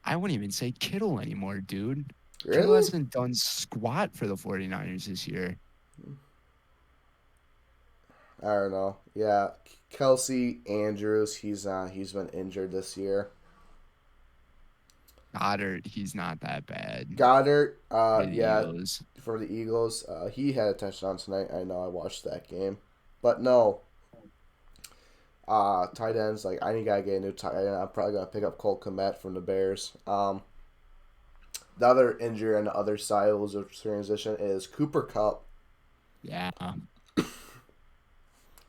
I wouldn't even say Kittle anymore, dude. Kittle Really? hasn't done squat for the 49ers this year. I don't know. Yeah, Kelsey, Andrews. He's been injured this year. Goddard, he's not that bad Goddard. for the Yeah, Eagles. for the Eagles. He had a touchdown tonight. I know. I watched that game, but no. Tight ends, like I gotta get a new tight end. I'm probably gonna pick up Cole Kmet from the Bears. The other injury on the other side of the transition is Cooper Cup. Yeah.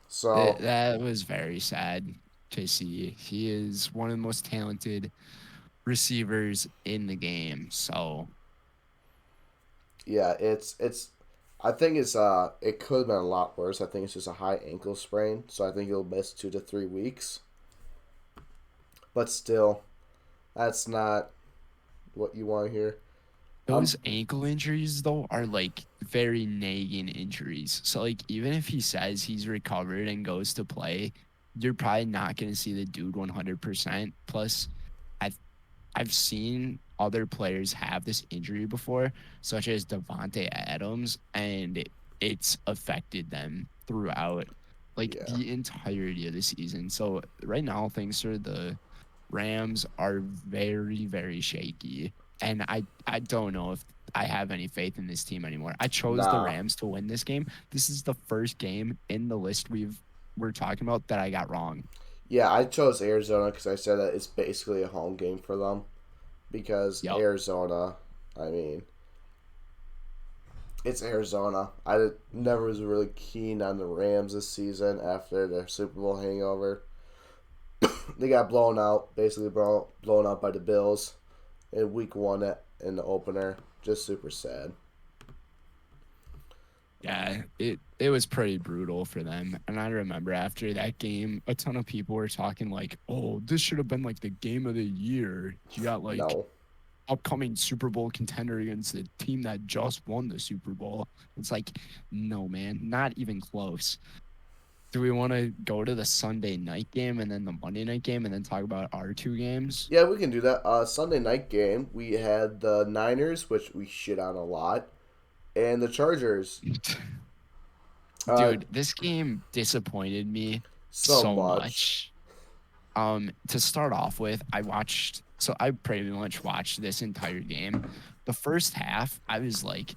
So That was very sad to see. He is one of the most talented receivers in the game. So, yeah, it's. I think it could have been a lot worse. I think it's just a high ankle sprain, so I think he'll miss 2 to 3 weeks. But still, that's not what you want to hear. Um, those ankle injuries, though, are like very nagging injuries. So, like, even if he says he's recovered and goes to play, you're probably not going to see the dude 100%. Plus, I I've seen other players have this injury before, such as Devonte Adams, and it's affected them throughout like yeah, the entirety of the season. So right now, things for the Rams are very, very shaky. And I don't know if I have any faith in this team anymore. I chose the nah, Rams to win this game. This is the first game in the list we're talking about that I got wrong. yeah. I chose Arizona because I said that it's basically a home game for them because Yep. Arizona. I mean, it's Arizona. Never was really keen on the Rams this season after their Super Bowl hangover. They got blown out, basically blown out by the Bills in Week 1 in the opener. Just super sad. Yeah, it was pretty brutal for them. And I remember after that game, a ton of people were talking like, "Oh, this should have been like the game of the year. You got like No. upcoming Super Bowl contender against the team that just won the Super Bowl." It's like, no, man, not even close. Do we want to go to the Sunday night game and then the Monday night game and then talk about our 2 games? Yeah, we can do that. Sunday night game, we had the Niners, which we shit on a lot, and the Chargers. Uh, Dude, this game disappointed me so so much. much. To start off with, I pretty much watched this entire game. The first half, I was like,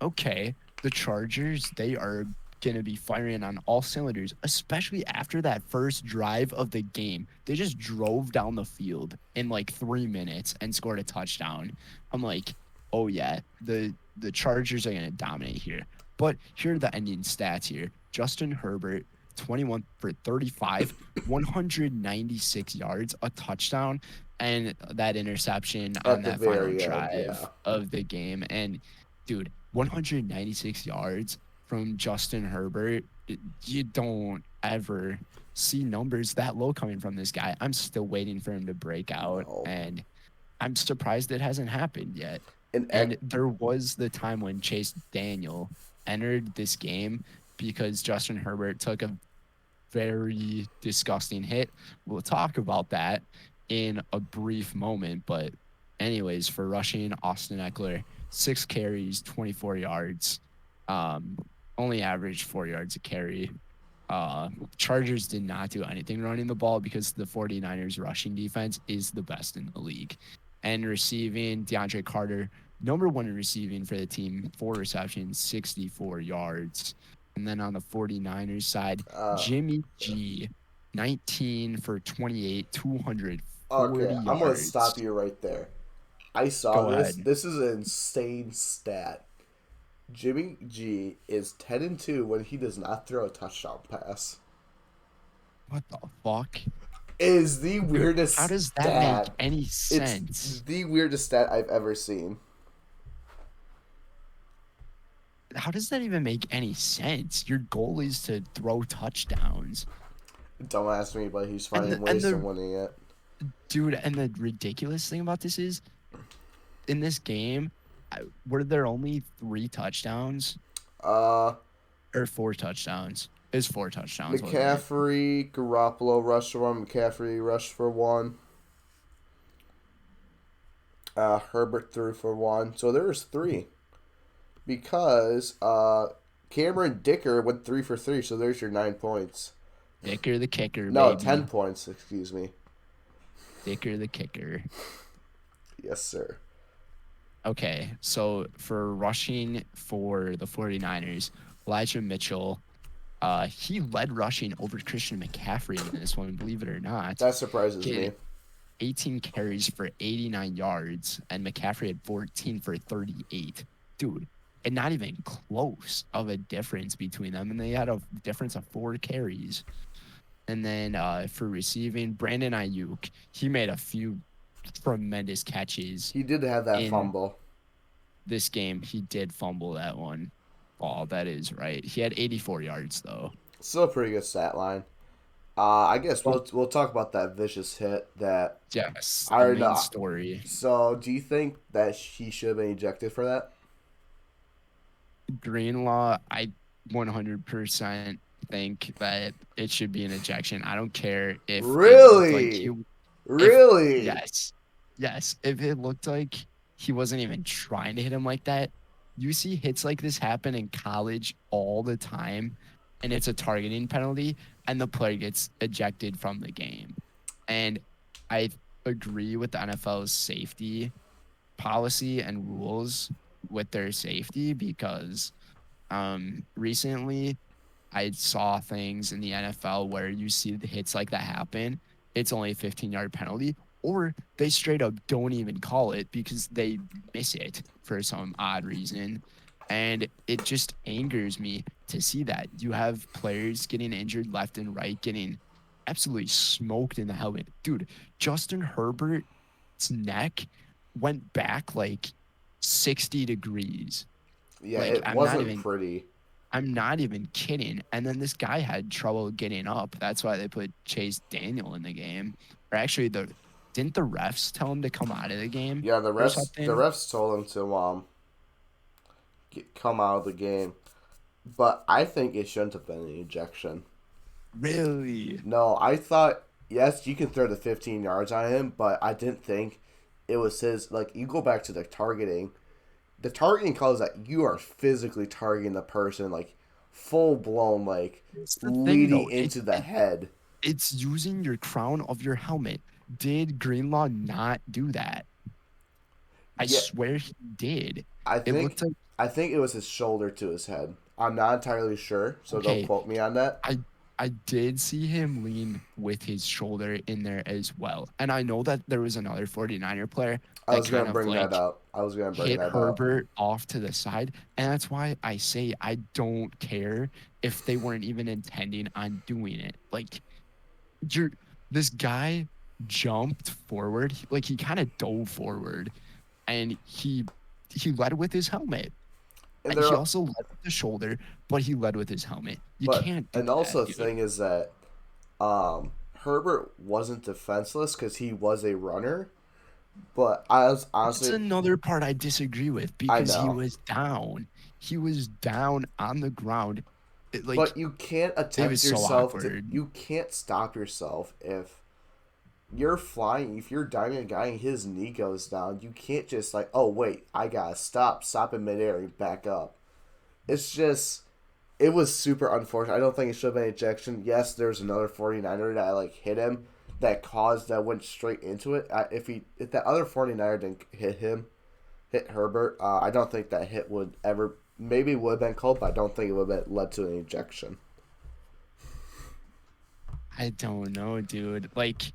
okay, the Chargers, they are gonna be firing on all cylinders, especially after that first drive of the game. They just drove down the field in like 3 minutes and scored a touchdown. I'm like, oh yeah, the Chargers are gonna dominate here. But here are the ending stats here. Justin Herbert, 21 for 35, 196 yards, a touchdown, and that interception on At the that final very end, yeah. drive of the game. And dude, 196 yards from Justin Herbert. You don't ever see numbers that low coming from this guy. I'm still waiting for him to break out, No. and I'm surprised it hasn't happened yet. And And there was the time when Chase Daniel entered this game because Justin Herbert took a very disgusting hit. We'll talk about that. in a brief moment. But anyways, for rushing, Austin Eckler, 6 carries, 24 yards, um, only averaged 4 yards a carry. Chargers did not do anything running the ball because the 49ers rushing defense is the best in the league. And receiving, DeAndre Carter, number one in receiving for the team, 4 receptions, 64 yards. And then on the 49ers side, Uh, Jimmy G, 19 for 28, 240 okay, I'm gonna stop yards. you right there. I saw Go this. ahead. This is an insane stat. Jimmy G is 10-2 when he does not throw a touchdown pass. What the fuck? It is the Dude, how weirdest does that make stat. any It's sense? the weirdest stat I've ever seen. How does that even make any sense? Your goal is to throw touchdowns. Don't ask me, but he's And finding the and ways to the winning it. dude, and the ridiculous thing about this is in this game, were there only 3 touchdowns Uh, or 4 touchdowns? It was 4 touchdowns, wasn't it? McCaffrey, Garoppolo rushed for one. McCaffrey rushed for one. Herbert threw for one. So there was three because Cameron Dicker went 3 for 3. So there's your 9 points. Dicker the kicker, No, 10 baby. points. Excuse me. Dicker the kicker. Yes, sir. Okay, so for rushing for the 49ers, Elijah Mitchell, he led rushing over Christian McCaffrey in this one, believe it or not. That surprises Getting me. 18 carries for 89 yards, and McCaffrey had 14 for 38. Dude, and not even close of a difference between them. And they had a difference of 4 carries. And then for receiving, Brandon Ayuk, he made a few tremendous catches He did have that in fumble. this game. He did fumble that one. Oh, that is right. He had 84 yards, though. Still a pretty good stat line. I guess Well, we'll talk about that vicious hit that yes, I the already main know. story. So, do you think that he should have been ejected for that? Greenlaw, I 100% think that it should be an ejection. I don't care if it looked like Really? if Really? yes, yes, if it looked like he wasn't even trying to hit him like that. You see hits like this happen in college all the time, and it's a targeting penalty, and the player gets ejected from the game. And I agree with the NFL's safety policy and rules with their safety because recently I saw things in the NFL where you see the hits like that happen. It's only a 15-yard penalty, or they straight up don't even call it because they miss it for some odd reason. And it just angers me to see that. You have players getting injured left and right, getting absolutely smoked in the helmet. Dude, Justin Herbert's neck went back like 60 degrees. Yeah, Like it wasn't pretty. I'm not even kidding. And then this guy had trouble getting up. That's why they put Chase Daniel in the game. Or actually, didn't the refs tell him to come out of the game Yeah, or the something? refs told him to come out of the game, but I think it shouldn't have been an ejection. Really? No, I thought yes, you can throw the 15 yards on him, but I didn't think it was his. Like you go back to the targeting. The targeting calls that you are physically targeting the person, like full blown, like It's the thing, leading though. into the head. It's using your crown of your helmet. Did Greenlaw not do that? I Yeah, swear he did. I It think looked like, I think it was his shoulder to his head. I'm not entirely sure, so don't okay, quote me on that. I I did see him lean with his shoulder in there as well. And I know that there was another 49er player I that was kind gonna of bring that like up. I was gonna bring hit that up. Herbert off to the side. And that's why I say I don't care if they weren't even intending on doing it. Like you're this guy jumped forward, like he kind of dove forward and he led with his helmet. And And he there, also led with the shoulder, but he led with his helmet. You but can't do and that, also the dude. thing is that Herbert wasn't defenseless because he was a runner. But I was That's honestly, another part I disagree with I because he know, was down. He was down on the ground. Like but you can't it attempt was so yourself to. awkward. You can't stop yourself if you're flying. If you're diving a guy and his knee goes down, you can't just like, oh wait, I gotta stop in midair and back up. It's just it was super unfortunate. I don't think it should have been ejection. Yes, there's another 49er that like hit him that caused that went straight into it. If that other 49er didn't hit Herbert, I don't think that hit would ever maybe would have been called, but I don't think it would have led to an ejection. I don't know, dude. Like,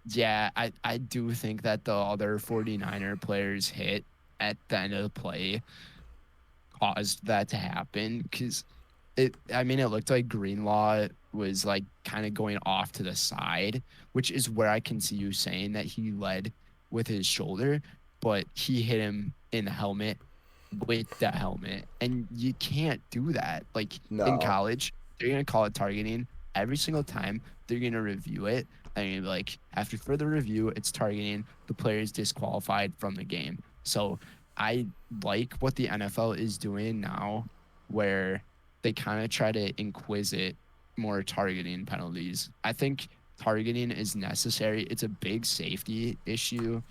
yeah, I do think that the other 49er players hit at the end of the play caused that to happen because I mean, it looked like Greenlaw was like kind of going off to the side, which is where I can see you saying that he led with his shoulder, but he hit him in the helmet with the helmet. And you can't do that. Like in No, college, they're going to call it targeting every single time. They're going to review it. And like, after further review, it's targeting. The player is disqualified from the game. So I like what the NFL is doing now, where they kind of try to inquisite more targeting penalties. I think targeting is necessary. It's a big safety issue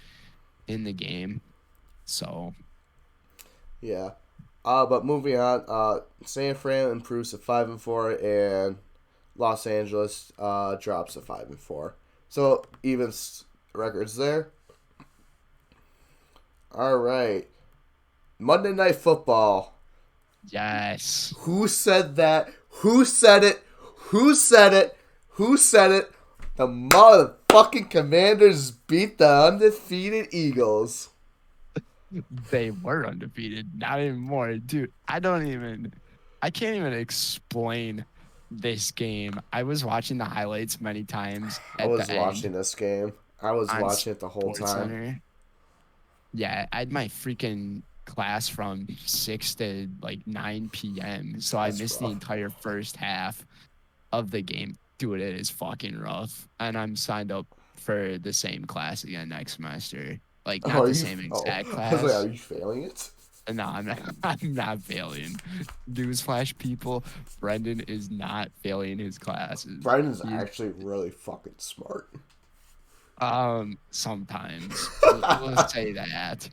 in the game. So yeah. But moving on, San Fran improves to 5-4, and Los Angeles drops to 5-4. So even records there. All right, Monday Night Football. yes, Who said that? Who said it? Who said it? Who said it? The motherfucking Commanders beat the undefeated Eagles. they were undefeated. Not anymore, dude. I can't even explain this game. I was watching the highlights many times I at was the end watching this game. I was on watching it the whole Sports time. Center. Yeah, I had my freaking class from 6 to like 9 p.m. So I That's missed the rough. entire first half of the game. Dude, it is fucking rough. And I'm signed up for the same class again next semester. Like Oh, not are the you? same Oh, exact I was like, are class. you failing it? No, I'm not, I'm not failing. Newsflash, people, Brendan is not failing his classes. Bryden's He's actually really fucking smart. sometimes we'll say that.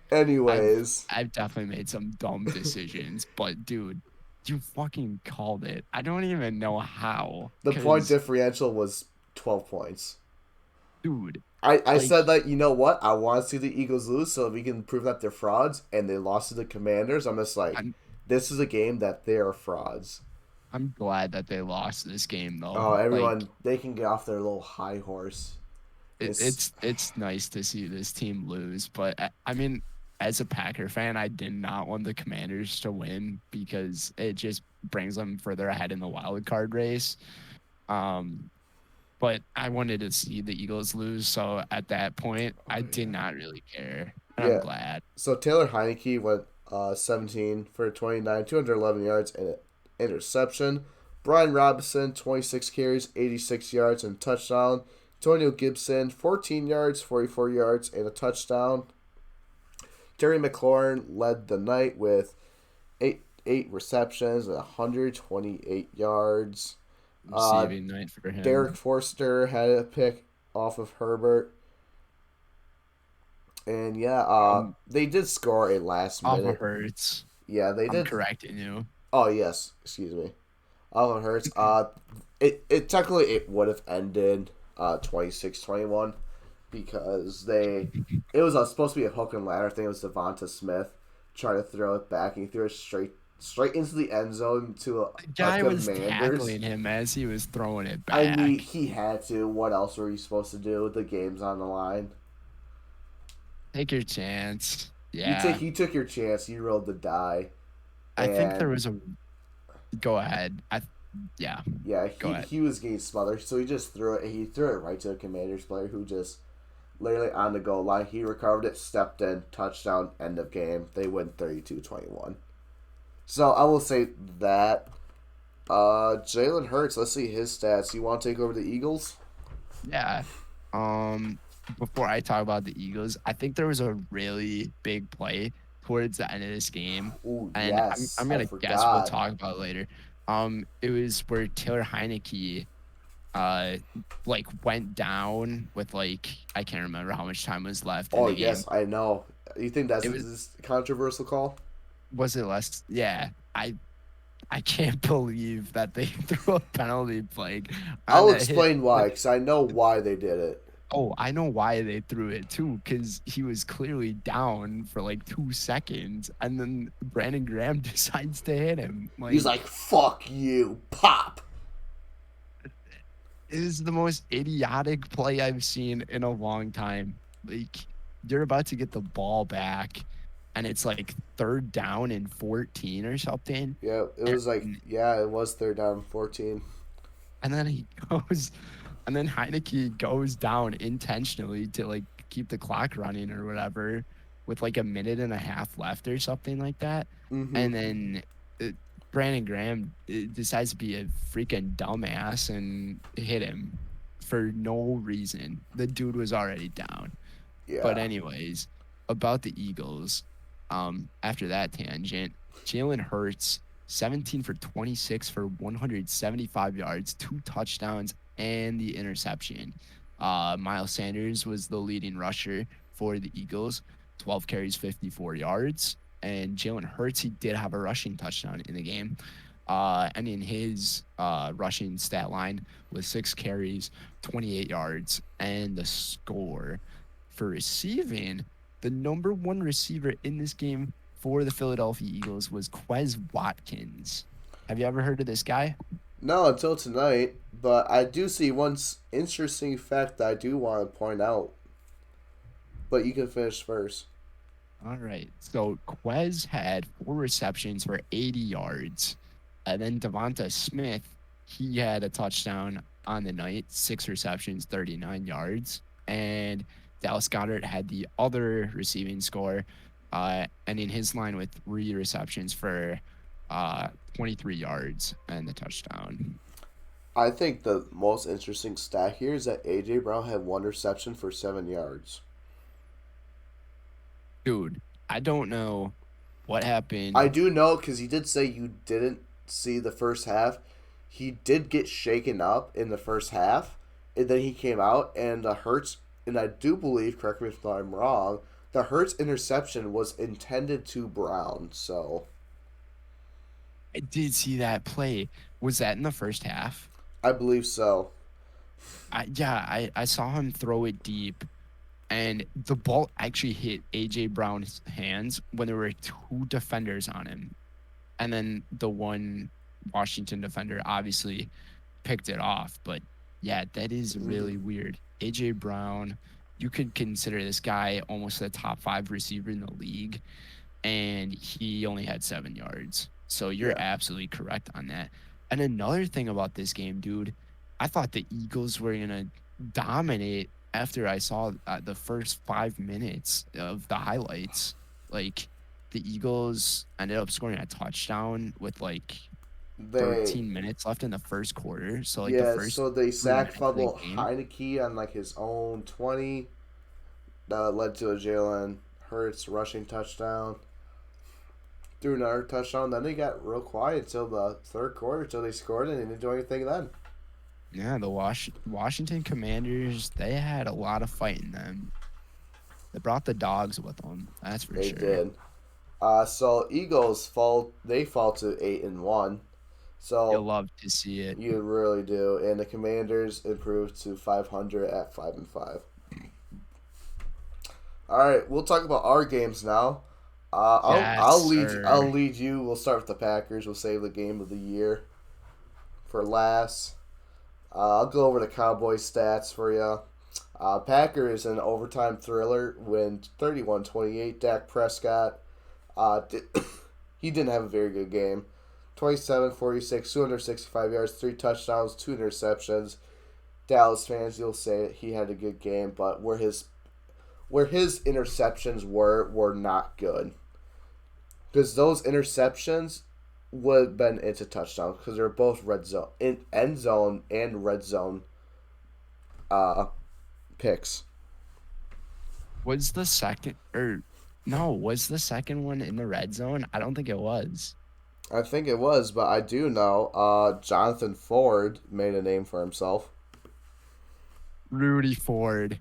I've Anyways, I've definitely made some dumb decisions, but dude, you fucking called it. I don't even know how, the point cause differential was 12 points. dude, I like said that, you know what? I want to see the Eagles lose so we can prove that they're frauds, and they lost to the Commanders. I'm just like, I'm this is a game that they are frauds. I'm glad that they lost this game though. Oh, Like everyone, they can get off their little high horse. It's it's nice to see this team lose, but I mean, as a Packer fan, I did not want the Commanders to win because it just brings them further ahead in the wild card race. Um, but I wanted to see the Eagles lose, so at that point, oh I did yeah, not really care, and I'm yeah. glad. So Taylor Heineke went 17 for 29, 211 yards and an interception. Brian Robinson 26 carries, 86 yards and a touchdown. Antonio Gibson 14 yards, 44 yards and a touchdown. Terry McLaurin led the night with eight receptions and 128 yards. Uh, Receiving night for Derek him. Forster had a pick off of Herbert. And yeah, Um, they did score a last off of minute. Hurts. Yeah, they I'm did. correcting you. Oh yes, excuse me. Off of Hurts. It technically it would have ended 26-21 because it was supposed to be a hook and ladder thing. It was Devonta Smith trying to throw it back, and he threw it straight into the end zone to The a guy was Commanders. tackling him as he was throwing it I mean, back. he had to. What else were you supposed to do? The game's on the line. Take your chance. You take Yeah. you took your chance. You rolled the die, I think there and was a go ahead. Yeah, yeah, go he ahead. he was getting smothered, so he just threw it. He threw it right to a Commanders player who just literally on the goal line. He recovered it, stepped in, touchdown, end of game. They win 32-21. So I will say that Jalen Hurts. Let's see his stats. You want to take over the Eagles? Yeah. Um Before I talk about the Eagles, I think there was a really big play towards the end of this game. Oh And I'm yes, I'm I gonna guess we'll forgot. talk about it later. It was where Taylor Heineke uh like went down with like I can't remember how much time was left in Oh the yes, game. I know. You think that's It was this controversial call? was it less? Yeah, I can't believe that they threw a penalty flag on I'll that hit. explain why, because I know why they did it. Oh, I know why they threw it too, because he was clearly down for like 2 seconds, and then Brandon Graham decides to hit him. He's Like, like, "Fuck you, pop." it is the most idiotic play I've seen in a long time. Like, you're about to get the ball back, and it's like third down and 14 or something. Yeah, it was like, And, yeah, it was third down, 14. and then he goes, and then Heineke goes down intentionally to like keep the clock running or whatever with like a minute and a half left or something like that. Mm-hmm. And then uh, Brandon Graham decides to be a freaking dumbass and hit him for no reason. The dude was already down. But Yeah. anyways, about the Eagles, after that tangent, Jalen Hurts, 17 for 26 for 175 yards, 2 touchdowns, and the interception. Miles Sanders was the leading rusher for the Eagles, 12 carries, 54 yards. And Jalen Hurts, he did have a rushing touchdown in the game. And in his rushing stat line with 6 carries, 28 yards, and the score for receiving, the number one receiver in this game for the Philadelphia Eagles was Quez Watkins. Have you ever heard of this guy? No, until tonight, but I do see one interesting fact that I do want to point out. But you can finish first. All right. So Quez had 4 receptions for 80 yards. And then Devonta Smith, he had a touchdown on the night, 6 receptions, 39 yards. And Dallas Goddard had the other receiving score, ending his line with 3 receptions for 23 yards and the touchdown. I think the most interesting stat here is that AJ Brown had one reception for 7 yards. Dude, I don't know what I happened. do know because he did say you didn't see the first half. He did get shaken up in the first half, and then he came out and the Hurts, and I do believe, correct me if I'm wrong, the Hurts interception was intended to Brown. So I did see that play. Was that in the first half? I believe so. I saw him throw it deep, and the ball actually hit AJ Brown's hands when there were 2 defenders on him, and then the one Washington defender obviously picked it off. But yeah, that is Mm-hmm. really weird. AJ Brown, you could consider this guy almost a top 5 receiver in the league, and he only had 7 yards. So you're Yeah, absolutely correct on that. And another thing about this game, dude, I thought the Eagles were gonna dominate after I saw the first 5 minutes of the highlights. Like the Eagles ended up scoring a touchdown with like they 13 minutes left in the first quarter. So like the yeah. first So they three sack minutes of the fumble game. Heineke on like his own 20. That led to a Jalen Hurts rushing touchdown. Threw another touchdown. Then they got real quiet until the third quarter, until they scored, and they didn't do anything then. Yeah, the Washington Commanders, they had a lot of fight in them. They brought the dogs with them. That's for They sure. did. So Eagles fall. They fall to 8-1. You'll So love to see it. you really do, and the Commanders improved to 500 at 5-5. All right, we'll talk about our games now. Yes, I'll sir. lead you. We'll start with the Packers. We'll save the game of the year for last. I'll go over the Cowboys stats for you. Packers an overtime thriller win 31-28. Dak Prescott, did, he didn't have a very good game. 27-46, 265 yards, 3 touchdowns, 2 interceptions. Dallas fans, you'll say he had a good game, but where his interceptions were not good, because those interceptions would have been into touchdowns because they're both red zone, in end zone and red zone uh, picks. Was the second or no, was the second one in the red zone? I don't think it was. I think it was, but I do know Jonathan Ford made a name for himself. Rudy Ford.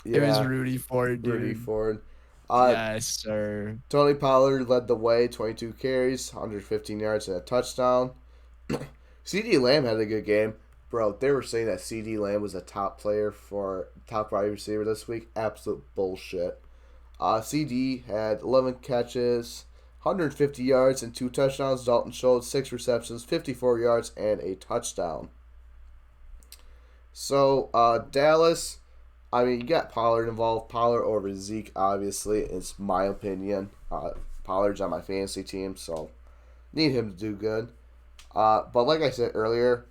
It was Yeah, Rudy Ford, Rudy dude. Ford. Yes, sir. Tony Pollard led the way, 22 carries, 115 yards, and a touchdown. CD Lamb had a good game. Bro, they were saying that CD Lamb was a top player for top wide receiver this week. Absolute bullshit. CD had 11 catches, 150 yards, and two touchdowns. Dalton showed 6 receptions, 54 yards, and a touchdown. So, Dallas, I mean, you got Pollard involved. Pollard over Zeke, obviously, is my opinion. Pollard's on my fantasy team, so need him to do good. But like I said earlier,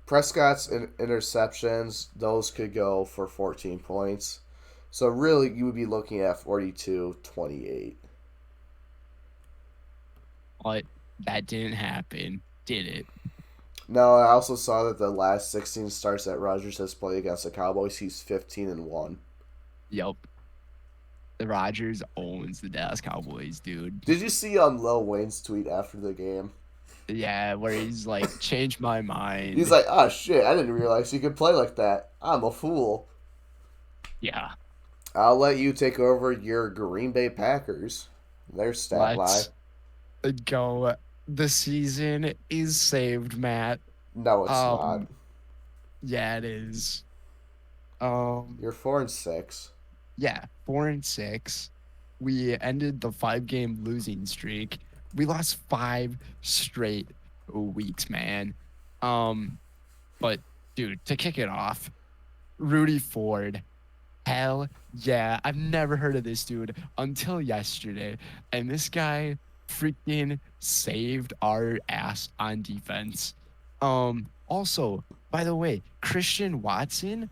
Prescott's interceptions, those could go for 14 points. So really, you would be looking at 42-28. But that didn't happen, did it? No, I also saw that the last 16 starts that Rodgers has played against the Cowboys, he's 15-1. Yep. The Rodgers owns the Dallas Cowboys, dude. Did you see Lil Wayne's tweet after the game? Yeah, where he's like, change my He's mind. like, oh shit, I didn't realize he could play like that. I'm a fool. Yeah. I'll let you take over your Green Bay Packers. Their stat line. Let's go. The season is saved, Matt. No, it's not. Um, yeah, it is. You're 4-6. Yeah, 4-6. We ended the 5-game losing streak. We lost 5 straight weeks, man. But dude, to kick it off, Rudy Ford. Hell yeah. I've never heard of this dude until yesterday. And this guy freaking saved our ass on defense. Also, by the way, Christian Watson,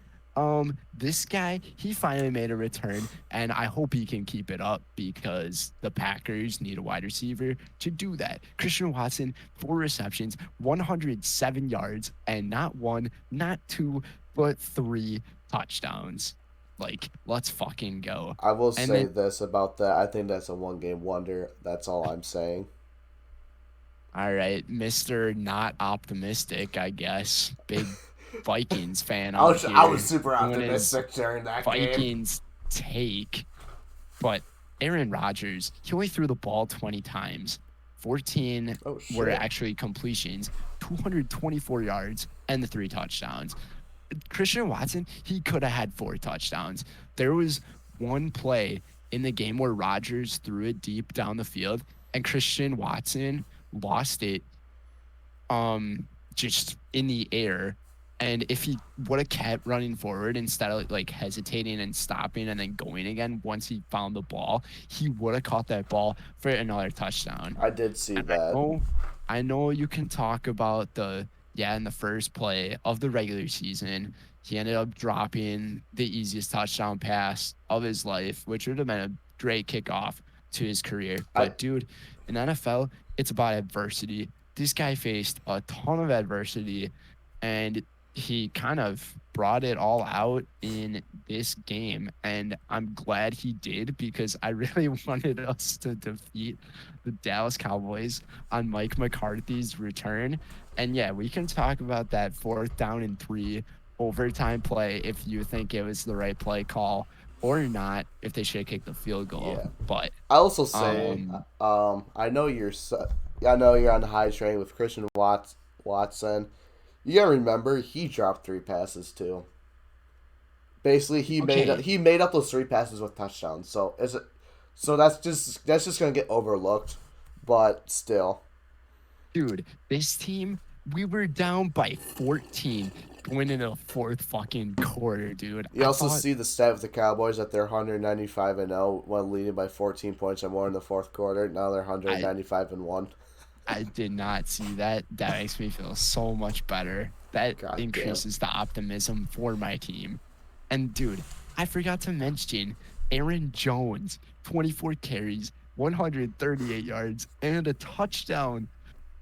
this guy, he finally made a return, and I hope he can keep it up because the Packers need a wide receiver to do that. Christian Watson, 4 receptions, 107 yards, and not 1, not 2, but 3 touchdowns. Like, let's fucking go. I will And say then, this about that. I think that's a one-game wonder. That's all I'm saying. all right, Mr. Not Optimistic, I guess. Big Vikings fan out I was here super doing his optimistic during that game. Vikings take. But Aaron Rodgers, he only threw the ball 20 times. 14 Oh were shit! actually completions, 224 yards, and the 3 touchdowns. Christian Watson, he could have had 4 touchdowns. There was one play in the game where Rodgers threw it deep down the field, and Christian Watson lost it just in the air. And if he would have kept running forward instead of like hesitating and stopping and then going again once he found the ball, he would have caught that ball for another touchdown. I did see And that. I know you can talk about in the first play of the regular season, he ended up dropping the easiest touchdown pass of his life, which would have been a great kickoff to his career. I But dude, in NFL, it's about adversity. This guy faced a ton of adversity, and he kind of brought it all out in this game. And I'm glad he did because I really wanted us to defeat the Dallas Cowboys on Mike McCarthy's return. And yeah, we can talk about that 4th down and 3 overtime play if you think it was the right play call or not, if they should have kicked the field goal. Yeah. But I also say, I know I know you're on the high train with Christian Watson. You gotta remember he dropped 3 passes too. Basically, he made up those 3 passes with touchdowns. So that's just gonna get overlooked, but still. dude, this team, we were down by 14 going into the 4th fucking quarter, dude. You also see the stat with the Cowboys that they're 195-0 when leading by 14 points or more in the 4th quarter. Now they're 195-1. I did not see that. That makes me feel so much better. That God increases the optimism for my team. And dude, I forgot to mention Aaron Jones, 24 carries, 138 yards, and a touchdown.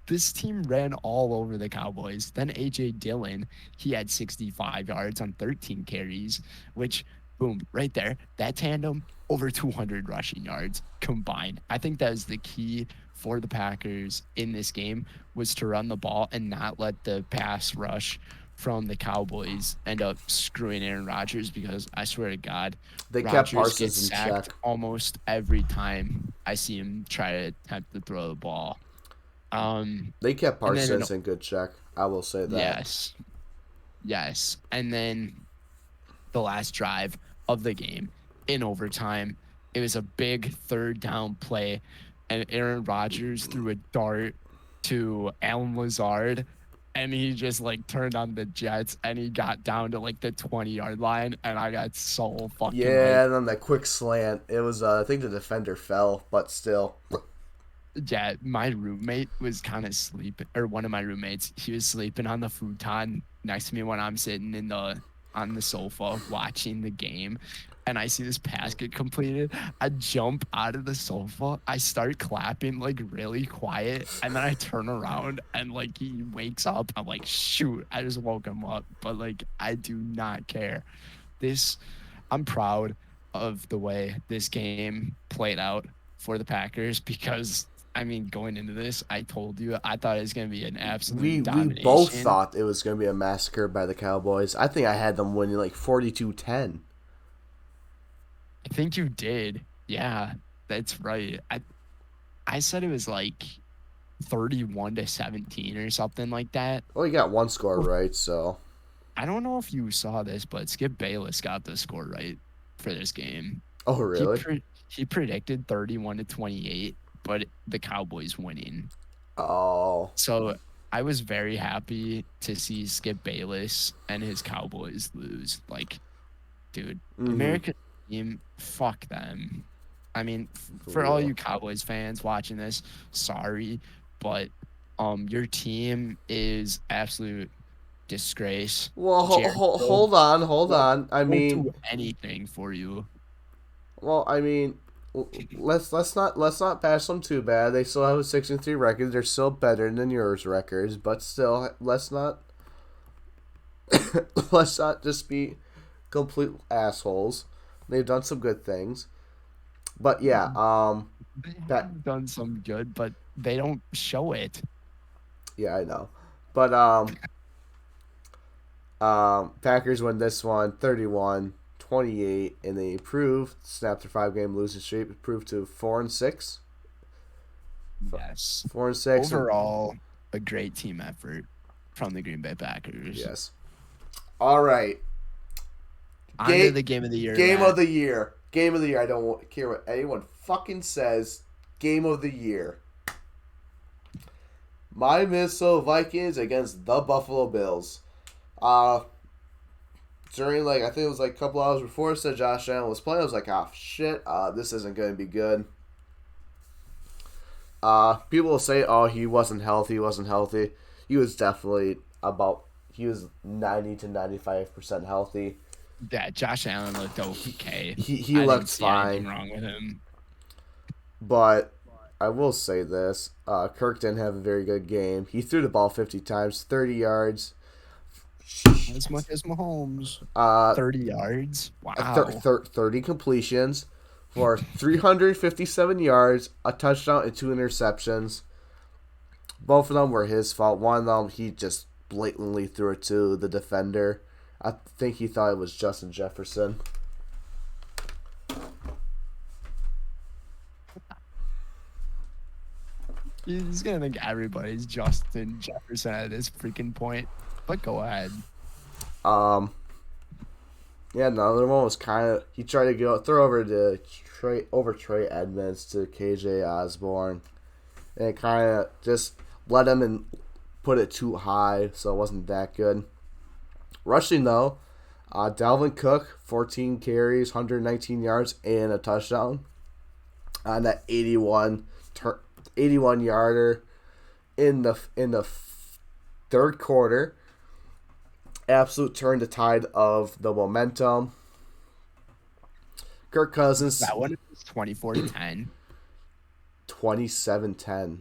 This team ran all over the Cowboys. Then A.J. Dillon, he had 65 yards on 13 carries, which, boom, right there, that tandem, over 200 rushing yards combined. I think that was the key for the Packers in this game, was to run the ball and not let the pass rush from the Cowboys end up screwing Aaron Rodgers because I swear to God, They kept Rodgers Parsons gets in sacked check. almost every time I see him try to attempt to throw the ball. They kept And then Parsons in good check. I will say that. yes, yes, and then the last drive of the game in overtime, it was a big third down play, and Aaron Rodgers threw a dart to Alan Lazard. And he just like turned on the Jets and he got down to like the 20-yard line. And I got so fucking Yeah, hyped. and then that quick slant. It was, I think the defender fell, but still. Yeah, my roommate was kind of sleeping, or one of my roommates, he was sleeping on the futon next to me when I'm sitting on the sofa watching the game, and I see this pass get completed. I jump out of the sofa, I start clapping like really quiet, and then I turn around and like he wakes up. I'm like, shoot, I just woke him up, but like I do not care. This, I'm proud of the way this game played out for the Packers because I mean, going into this, I told you I thought it was going to be an absolute We both domination. thought it was going to be a massacre by the Cowboys. I think I had them winning like 42-10. I think you did. Yeah, that's right. I said it was like 31-17 or something like that. Well, you got one score right, so. I don't know if you saw this, but Skip Bayless got the score right for this game. Oh, He really? pre- he predicted 31-28, but the Cowboys winning. Oh. So I was very happy to see Skip Bayless and his Cowboys lose. Like, dude, Mm-hmm. American team, fuck them. I mean, For for all real. you Cowboys fans watching this, sorry, but your team is absolute disgrace. Well, Jared Goff hold won't, on. I won't mean, do anything for you. well, I mean, let's not bash them too bad. They still have a 6-3 record. They're still better than yours records, but still, let's not just be complete assholes. They've done some good things, but yeah, They that have done some good, but they don't show it. yeah, I know, but Packers win this one 31-28, and they improved, snapped their 5-game losing streak, improved to 4-6. Yes. 4-6. Overall, a great team effort from the Green Bay Packers. Yes. All right. On to Game the game of the year, game of Matt. the year. Game of the year. I don't care what anyone fucking says. Game of the year. My Minnesota Vikings against the Buffalo Bills. Uh During like I think it was like a couple hours before it said Josh Allen was playing, I was like, oh shit, this isn't gonna be good. People will say, oh, he wasn't healthy, he wasn't healthy. He was definitely he was 90 to 95% healthy. Yeah, Josh Allen looked okay. He I didn't looked see anything fine. wrong with him. But I will say this: Kirk didn't have a very good game. He threw the ball 50 times, 30 yards. As much as Mahomes. Uh, 30 yards. Wow. 30 completions for 357 yards, a touchdown, and 2 interceptions. Both of them were his fault. One of them, he just blatantly threw it to the defender. I think he thought it was Justin Jefferson. He's going to think everybody's Justin Jefferson at this freaking point. But go ahead. Um, Yeah, another one was kind of he tried to go throw over Trey Edmonds to KJ Osborne, and it kind of just let him and put it too high, so it wasn't that good. Rushing though, Dalvin Cook 14 carries, 119 yards, and a touchdown on that 81 yarder in the third quarter. Absolute turn the tide of the momentum. Kirk Cousins That one was 24-10. 27-10.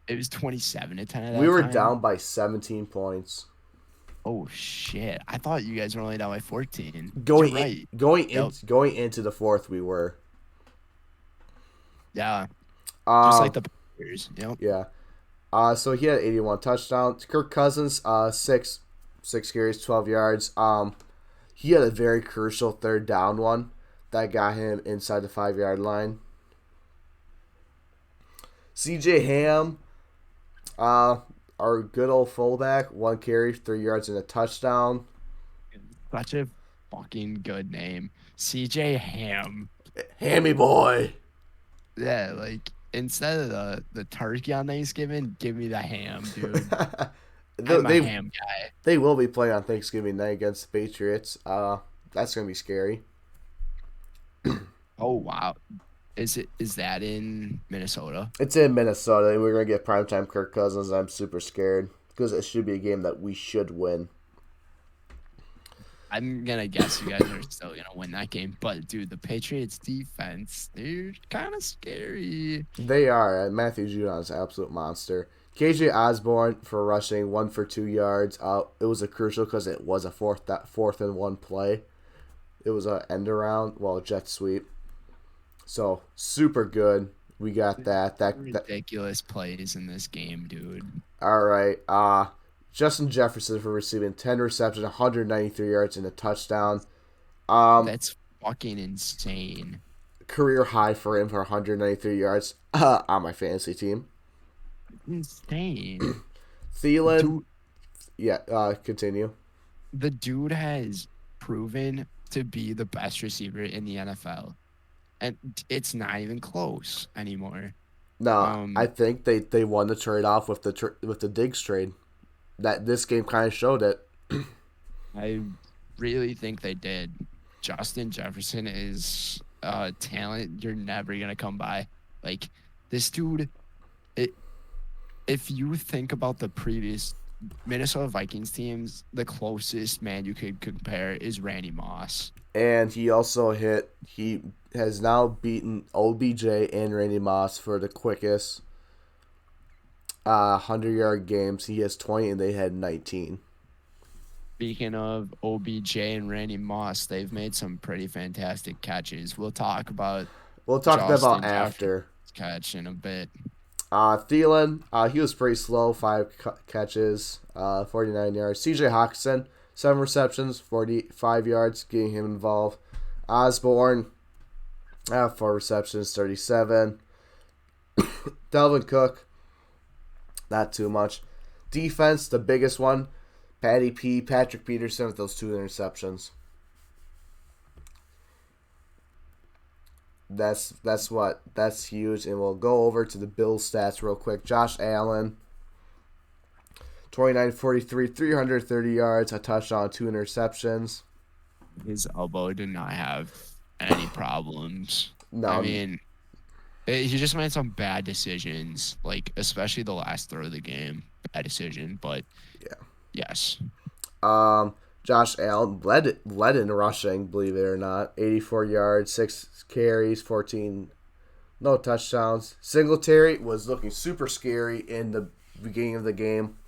It was 27-10 at We that were time. down by 17 points. Oh shit! I thought you guys were only down by 14. Going You're right. Yep. going into the fourth, we were. Yeah. Just like Um, the Packers. Yep. yeah. So he had 81 touchdowns. Kirk Cousins, 6 carries, 12 yards. He had a very crucial third down one that got him inside the 5-yard line. CJ Ham, our good old fullback, 1 carry, 3 yards and a touchdown. Such a fucking good name. CJ Ham. Hammy boy. Yeah, like instead of the turkey on Thanksgiving, give me the ham, dude. I'm a they ham guy. they will be playing on Thanksgiving night against the Patriots. That's gonna be scary. Oh wow. Is that in Minnesota? It's in Minnesota, and we're gonna get primetime Kirk Cousins. I'm super scared because it should be a game that we should win. I'm gonna guess you guys are still gonna win that game. But dude, the Patriots defense, they're kind of scary. They are. Matthew Judon's an absolute monster. KJ Osborne for rushing 1 for 2 yards. It was a crucial because it was a fourth and 1 play. It was a end around, well, jet sweep. So super good. We got that. Ridiculous plays in this game, dude. All right. Justin Jefferson for receiving 10 receptions, 193 yards and a touchdown. That's fucking insane. Career high for him for 193 yards on my fantasy team. Insane. Thielen. Dude, Yeah. Continue. the dude has proven to be the best receiver in the NFL. And it's not even close anymore. No, I think they won the trade off with the Diggs trade. That this game kind of showed it. I really think they did. Justin Jefferson is a talent you're never gonna come by. Like this dude, if you think about the previous Minnesota Vikings teams, the closest man you could compare is Randy Moss. And he has now beaten OBJ and Randy Moss for the quickest 100-yard games. He has 20 and they had 19. Speaking of OBJ and Randy Moss, they've made some pretty fantastic catches. We'll talk about Justin after catch in a bit. Thielen, he was pretty slow, 5 catches, 49 yards. CJ Hawkinson, 7 receptions, 45 yards, getting him involved. Osborne, 4 receptions, 37. Delvin Cook, not too much. Defense, the biggest one, Patrick Peterson with those 2 interceptions. That's huge, and we'll go over to the Bills stats real quick. Josh Allen, 29-43, 330 yards, a touchdown, 2 interceptions. His elbow did not have any problems. No, I mean, he just made some bad decisions, like especially the last throw of the game. Bad decision, but yeah. Yes. Josh Allen led in rushing, believe it or not. 84 yards, 6 carries, 14 no touchdowns. Singletary was looking super scary in the beginning of the game.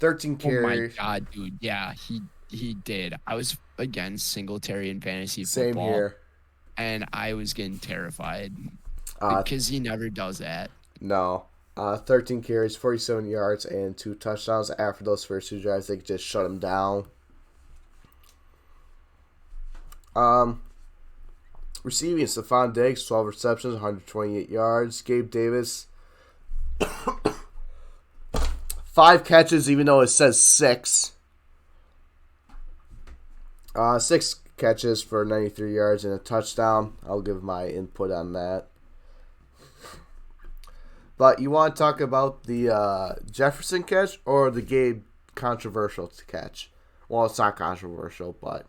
13 carries. Oh my god, dude. Yeah, he did. I was against Singletary in fantasy football. Same here. And I was getting terrified because he never does that. No. 13 carries, 47 yards, and 2 touchdowns. After those first 2 drives, they just shut him down. Receiving, Stephon Diggs, 12 receptions, 128 yards. Gabe Davis, 5 catches, even though it says 6. 6 catches for 93 yards and a touchdown. I'll give my input on that. But you want to talk about the Jefferson catch or the Gabe controversial catch? Well, it's not controversial, but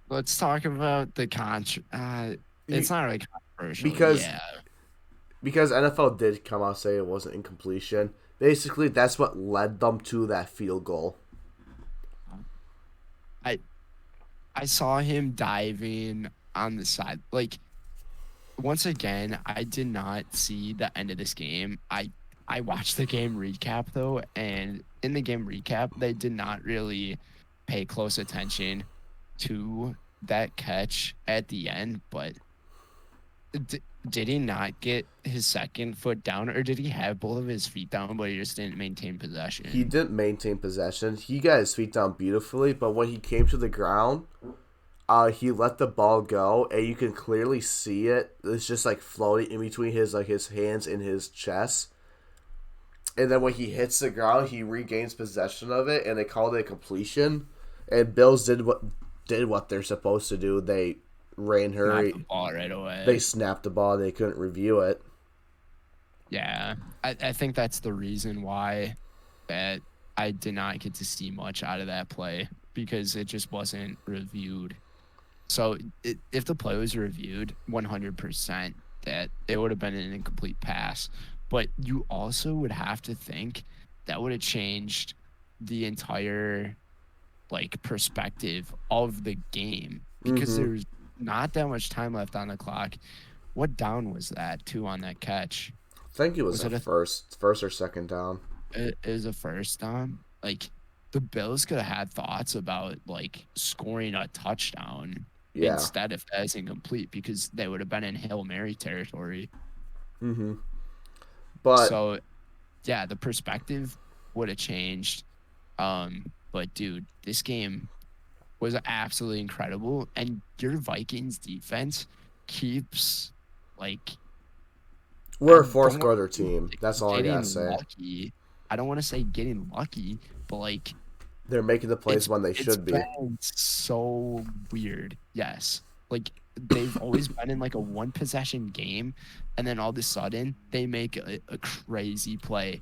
let's talk about the it's not really controversial because NFL did come out and say it wasn't incompletion. Basically, that's what led them to that field goal. I saw him diving on the side. Like, once again, I did not see the end of this game. I watched the game recap, though, and in the game recap, they did not really pay close attention to that catch at the end, but did he not get his second foot down, or did he have both of his feet down, but he just didn't maintain He possession? didn't maintain possession. He got his feet down beautifully, but when he came to the ground, he let the ball go, and you can clearly see it. It's just like floating in between his hands and his chest. And then when he hits the ground, he regains possession of it, and they called it a completion. And Bills did what they're supposed to do. They ran Not the hurry. ball right They away. snapped the ball. They couldn't review it. Yeah, I think that's the reason why that I did not get to see much out of that play because it just wasn't reviewed. So if the play was reviewed 100%, that it would have been an incomplete pass. But you also would have to think that would have changed the entire like perspective of the game because Mm-hmm. there's not that much time left on the clock. What down was that too on that catch? I think it was Was a it first or second down. a first down? Like the Bills could have had thoughts about like scoring a touchdown Yeah. instead if that is incomplete because they would have been in Hail Mary territory. Mm-hmm. But So yeah, the perspective would have changed. But dude, this game was absolutely incredible. And your Vikings defense keeps like we're I a fourth don't want quarter to team. say That's all I gotta getting say. lucky. I don't want to say getting lucky, but like They're making the plays when they it's should be. been so weird. Yes. Like they've always been in like a one possession game and then all of a sudden they make a crazy play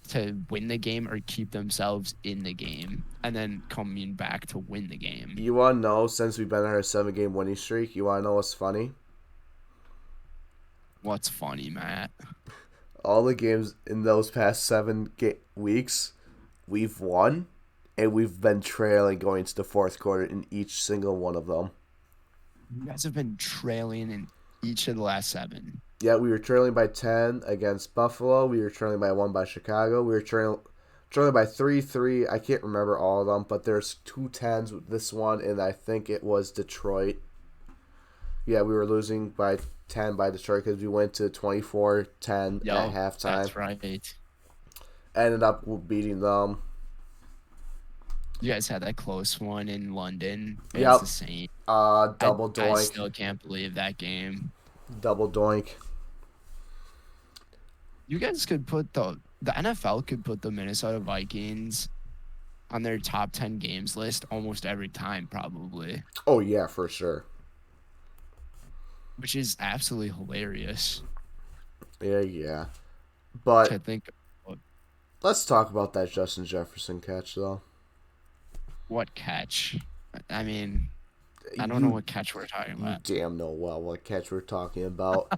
to win the game or keep themselves in the game and then coming back to win the game. You want to know, since we've been on our 7 game winning streak, you want to know what's funny? What's funny, Matt? All the games in those past weeks, we've won, and we've been trailing going to the fourth quarter in each single one of them. You guys have been trailing in each of the last seven. Yeah, we were trailing by 10 against Buffalo. We were trailing by 1 by Chicago. We were trailing by 3-3. I can't remember all of them, but there's two tens with this one, and I think it was Detroit. Yeah, we were losing by 10 by Detroit because we went to 24-10 at Yo, halftime. that's right. Ended up beating them. You guys had that close one in London against the Yep. Saints. Double I doink. still can't believe that game. Double doink. You guys could put the NFL could put the Minnesota Vikings on their top 10 games list almost every time probably, Oh, yeah, for sure. which is absolutely hilarious Yeah, yeah. to But think of let's talk about that Justin Jefferson catch, though. what catch. I mean, I don't know You what catch we're talking you about. damn know well what catch we're talking about.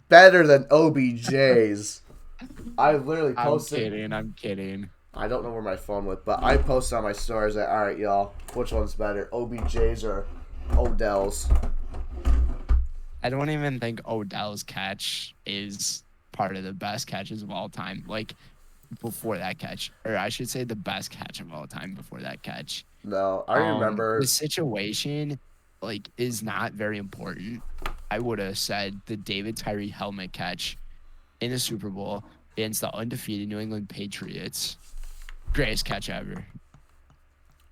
Better than OBJ's. I literally I'm posted. kidding. I'm kidding. I don't know where my phone went, but I posted on my stories that, all right, y'all, which one's better, OBJ's or Odell's? I don't even think Odell's catch is part of the best catches of all time. Like before that catch, or I should say the best catch of all time before that catch. No, I The remember. situation like is not very important. I would have said the David Tyree helmet catch in the Super Bowl against the undefeated New England Patriots. Greatest catch ever.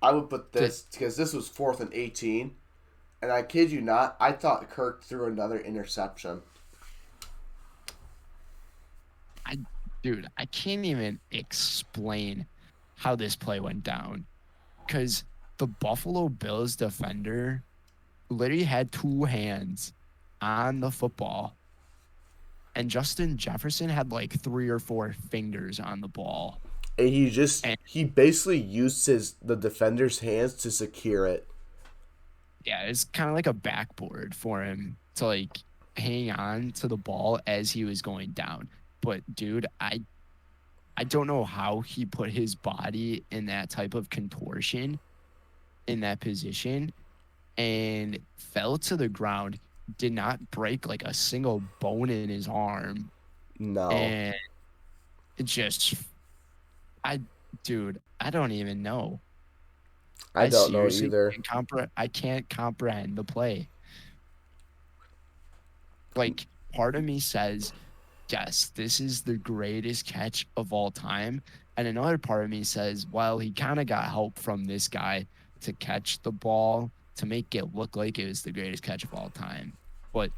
I would put To, this because this was 4th and 18, and I kid you not, I thought Kirk threw another interception. I, dude, I can't even explain how this play went down because the Buffalo Bills defender literally had two hands on the football, and Justin Jefferson had like three or four fingers on the ball. And And he basically used the defender's hands to secure it. yeah, it's kind of like a backboard for him to like hang on to the ball as he was going down. But dude, I don't know how he put his body in that type of contortion in that position and fell to the ground, did not break like a single bone in his arm. No, And it just, I, dude, I don't even know. I I don't know seriously either. I can't comprehend the play. Like part of me says, yes, this is the greatest catch of all time. And another part of me says, well, he kind of got help from this guy to catch the ball to make it look like it was the greatest catch of all time. But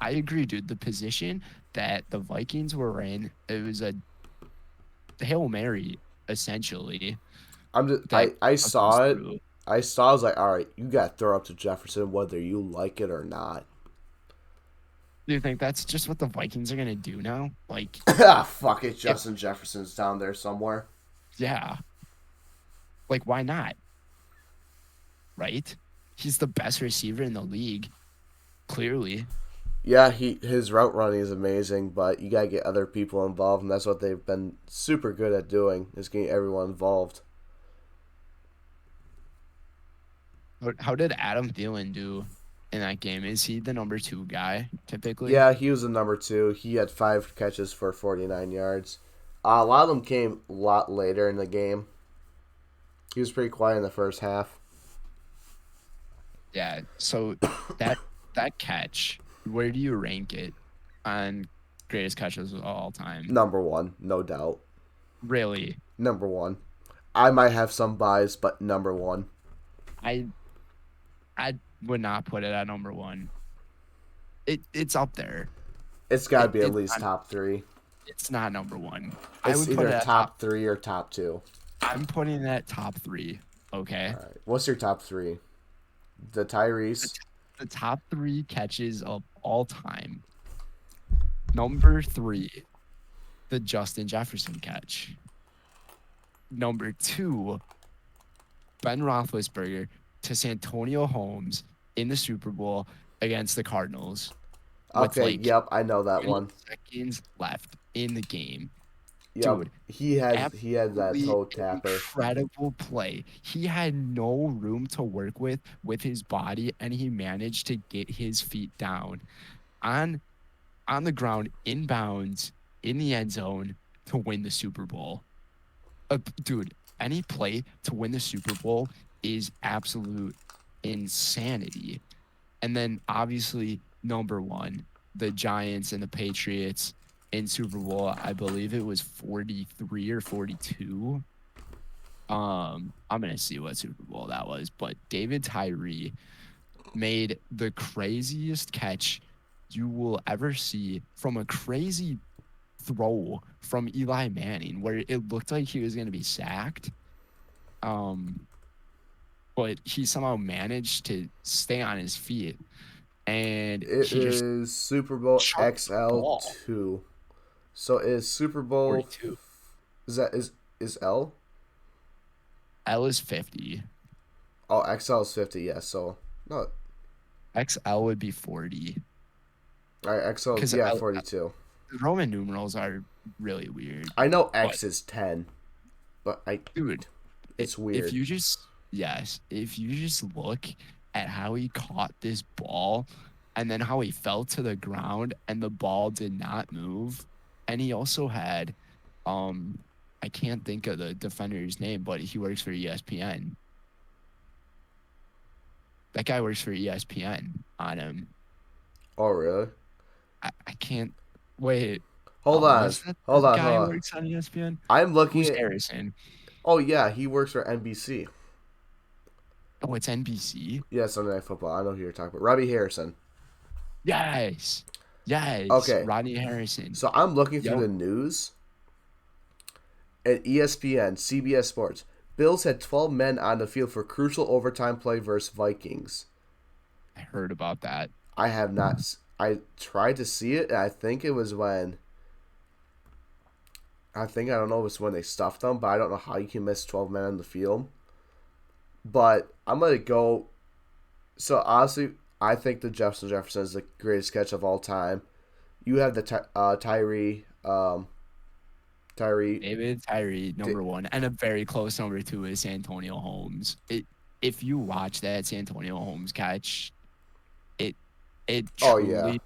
I agree, dude. The position that the Vikings were in, it was a Hail Mary, essentially, that I goes saw it. through. I was like, all right, you got to throw up to Jefferson whether you like it or not. Do you think that's just what the Vikings are gonna do now? Like, Ah, fuck it, if Justin Jefferson's down there somewhere. yeah, like why not? Right? He's the best receiver in the league, clearly. Yeah, his route running is amazing, but you gotta get other people involved, and that's what they've been super good at doing is getting everyone involved. How did Adam Thielen do in that game? Is he the number 2 guy typically? Yeah, he was the number two. He had 5 catches for 49 yards. A lot of them came a lot later in the game. He was pretty quiet in the first half. Yeah. So that that catch, where do you rank it on greatest catches of all time? Number one, no doubt. Really? Number one. I might have some bias, but number one. I I would not put it at number 1. It's up there. It's got to be at It's least not, top three. it's not number 1. I It's would put either it at top. top three or top two. I'm putting it at top 3. Okay. All right. What's your top three? The The, Tyrese. t- the top 3 catches of all time. Number 3, the Justin Jefferson catch. Number 2, Ben Roethlisberger to Santonio Holmes in the Super Bowl against the Cardinals with Okay, like yep, I know that 20 one. seconds left in the game. Yep, Dude, he had that absolutely toe tapper. incredible play. He had no room to work with his body, and he managed to get his feet down on on the ground, inbounds, in the end zone to win the Super Bowl. Dude, any play to win the Super Bowl is absolute insanity. And then obviously number 1, the Giants and the Patriots in Super Bowl. I believe it was 43 or 42. I'm gonna see what Super Bowl that was, but David Tyree made the craziest catch you will ever see from a crazy throw from Eli Manning, where it looked like he was gonna be sacked. Um, but he somehow managed to stay on his feet, and It he just is Super Bowl chucked the ball. XL2. So is Super Bowl 42. is that is L? L is 50. Oh, XL is 50. Yeah. So no, XL would be 40. all right, XL Because yeah 42. Roman numerals are really weird. I know But X is 10, but dude, it's if weird. you just if you just look at how he caught this ball and then how he fell to the ground and the ball did not move, and he also had I can't think of the defender's name, but he works for ESPN. That guy works for ESPN on him. Oh really? I can't wait. Hold on, Was that the hold on, guy hold who on. works on ESPN? I'm looking Who's at. Harrison? Oh yeah, he works for NBC. Oh, it's NBC. Yeah, Sunday Night Football. I know who you're talking about. Robbie Harrison. Yes, yes, Okay, Rodney Harrison. so I'm looking through Yep, the news at ESPN, CBS Sports. Bills had 12 men on the field for crucial overtime play versus Vikings. I heard about that. I have not. I tried to see it, and I think it was when. I don't know if it's when they stuffed them, but I don't know how you can miss 12 men on the field. But I'm gonna go. So honestly, I think the Jefferson is the greatest catch of all time. You have the Tyree. David Tyree, number 1, and a very close number 2 is Santonio Holmes. If you watch that Santonio Holmes catch, it it Oh yeah. truly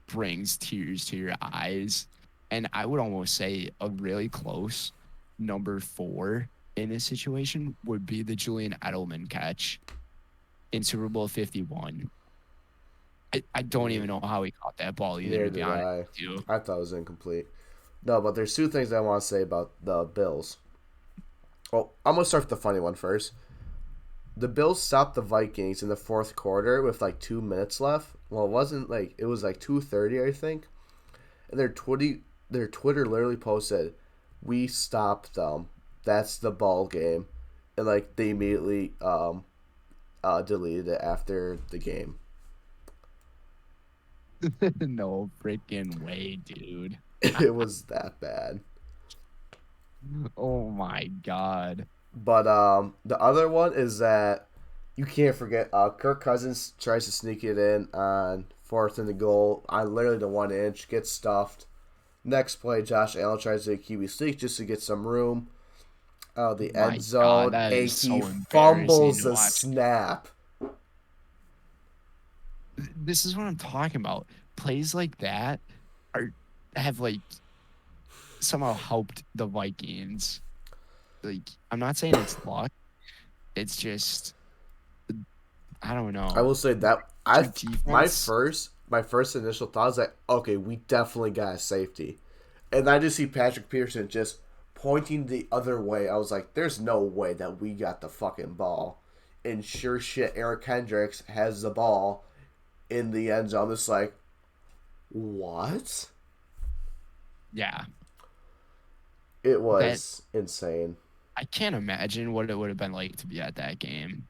brings tears to your eyes. And I would almost say a really close number 4 in this situation would be the Julian Edelman catch in Super Bowl 51. I don't even know how he caught that ball either, Neither to be did honest I. with you. I thought it was incomplete. No, but there's two things I want to say about the Bills. Well, I'm gonna start with the funny one first. The Bills stopped the Vikings in the fourth quarter with like 2 minutes left. Well, it wasn't like it was like 2:30, I think. And their Twitter literally posted, "We stopped them. That's the ball game," and like they immediately deleted it after the game. No freaking way, dude. It was that bad. Oh my God. But the other one is that you can't forget Kirk Cousins tries to sneak it in on fourth and the goal on literally the 1 inch, gets stuffed. Next play, Josh Allen tries to QB sneak just to get some room out of the end My God, zone, that and is he so embarrassing fumbles to the watch. snap. This is what I'm talking about. Plays like that are have like somehow helped the Vikings. Like, I'm not saying it's luck. It's just I don't I know. will say that Their I my defense, first initial thought was like, okay, we definitely got a safety, and I just see Patrick Peterson just pointing the other way. I was like, there's no way that we got the fucking ball, and sure shit, Eric Hendricks has the ball in the end zone. It's like, what? yeah. It That was insane, I can't imagine what it would have been like to be at that game.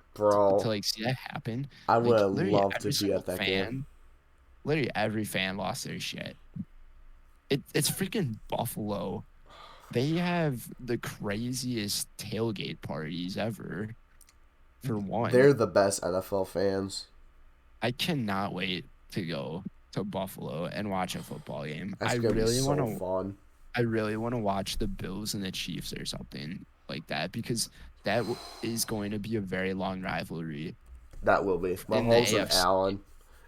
To bro. like see that happen. I would Like have literally loved to be at that game. literally every fan lost their shit. It's freaking Buffalo. They have the craziest tailgate parties ever. For one, They're the best NFL fans. I cannot wait to go to Buffalo and watch a football game. That's gonna be so fun. I really want to watch the Bills and the Chiefs or something like that because is going to be a very long rivalry That will be in the Mahomes and AFC. Allen.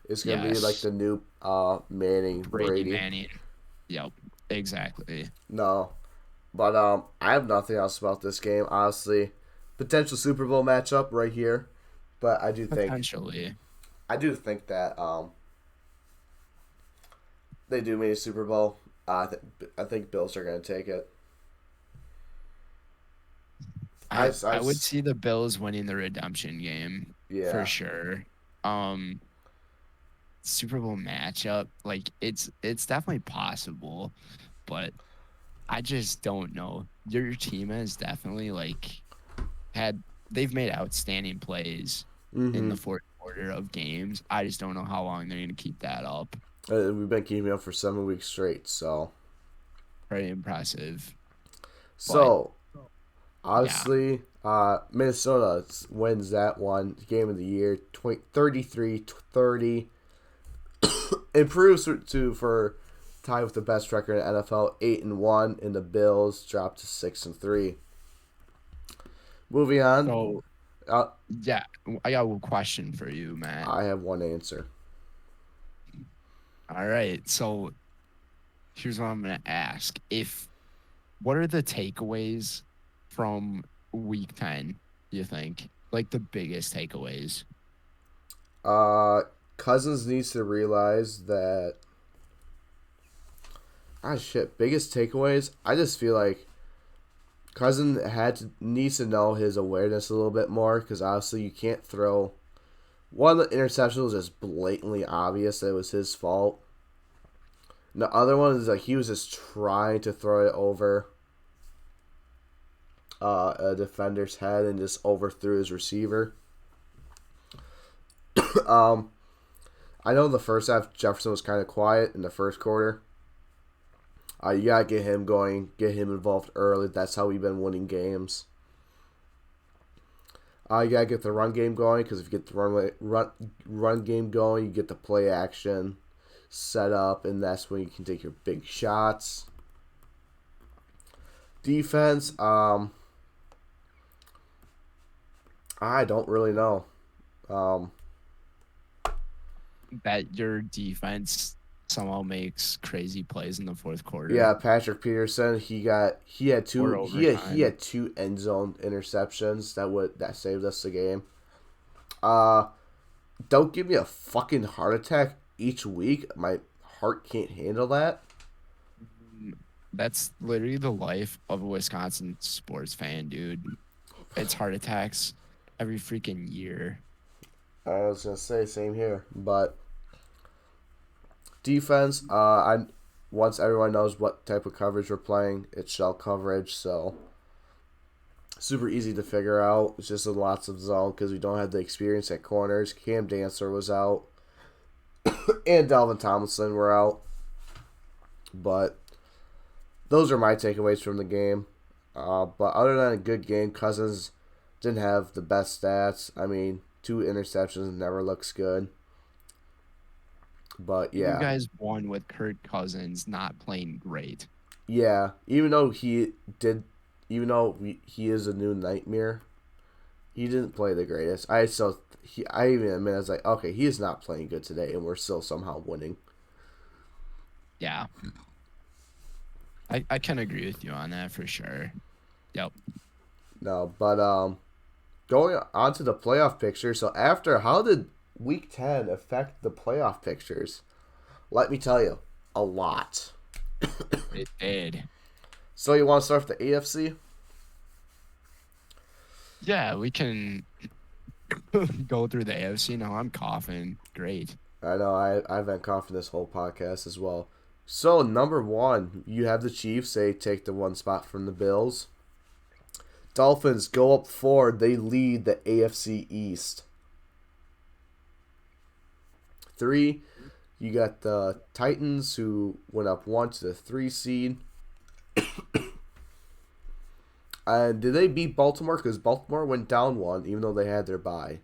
It's gonna be like Yes, the new Manning Brady Brady. Manning. Yep, exactly. No, but I have nothing else about this game. Honestly, potential Super Bowl matchup right here, but Potentially. I do think that they do mean a Super Bowl. I think Bills are gonna take it. I would see the Bills winning the redemption game for Yeah. sure. Um, Super Bowl matchup, like it's definitely possible, but I just don't know. Your team has definitely like had they've made outstanding plays in Mm-hmm. the fourth quarter of games. I just don't know how long they're gonna keep that up. We've been keeping up for 7 weeks straight, so Very impressive. But so yeah, obviously, Minnesota wins that one game of the year, 33-30. Improves for tie with the best record in NFL, 8-1, and the Bills dropped to 6-3. Moving on, so uh, yeah, I got a question for you, Matt. I have one answer. All right, so here's what I'm gonna ask. If what are the takeaways from week 10, you think? Like the biggest takeaways? Uh, Cousins needs to realize that. Shit. Biggest takeaways. I just feel like needs to know his awareness a little bit more because obviously you can't throw. One of the interceptions was just blatantly obvious that it was his fault. And the other one is like he was just trying to throw it over a defender's head and just overthrew his receiver. um, I know the first half Jefferson was kind of quiet in the first quarter. You gotta get him going, get him involved early. That's how we've been winning games. You gotta get the run game going because if you get the run game going, you get the play action set up, and that's when you can take your big shots. Defense, I don't really know. Um, That your defense somehow makes crazy plays in the fourth yeah, quarter Patrick Peterson, or he overtime. had two end zone interceptions that saved us the game. Uh, don't give me a fucking heart attack each week. My heart can't handle that. Mm, That's literally the life of a Wisconsin sports fan, dude. It's heart attacks every freaking year. I was gonna say same here, but defense. I once everyone knows what type of coverage we're playing, it's shell coverage, so super easy to figure out. It's just lots of zone because we don't have the experience at corners. Cam Dancer was out, and Dalvin Tomlinson were out, but those are my takeaways from the game. But other than a good game, Cousins didn't have the best stats. I mean, 2 interceptions never looks good. But You yeah, guys won with Kirk Cousins not playing great. yeah. Even though he did, even though he is a new nightmare, he didn't play the greatest. I even admit I was like, okay, he is not playing good today, and we're still somehow winning. Yeah, I can agree with you on that for sure. Yep. No, but going on to the playoff picture. So after, how did Week 10 affect the playoff pictures? Let me tell you, a lot. It did. So you want to start with the AFC? Yeah, we can go through the AFC now. I'm coughing. Great. I know I've been coughing this whole podcast as well. So number one, you have the Chiefs. They take the one spot from the Bills. Dolphins go up 4. They lead the AFC East. 3, you got the Titans who went up 1 to the 3 seed. And did they beat Baltimore? Because Baltimore went down 1 even though they had their bye.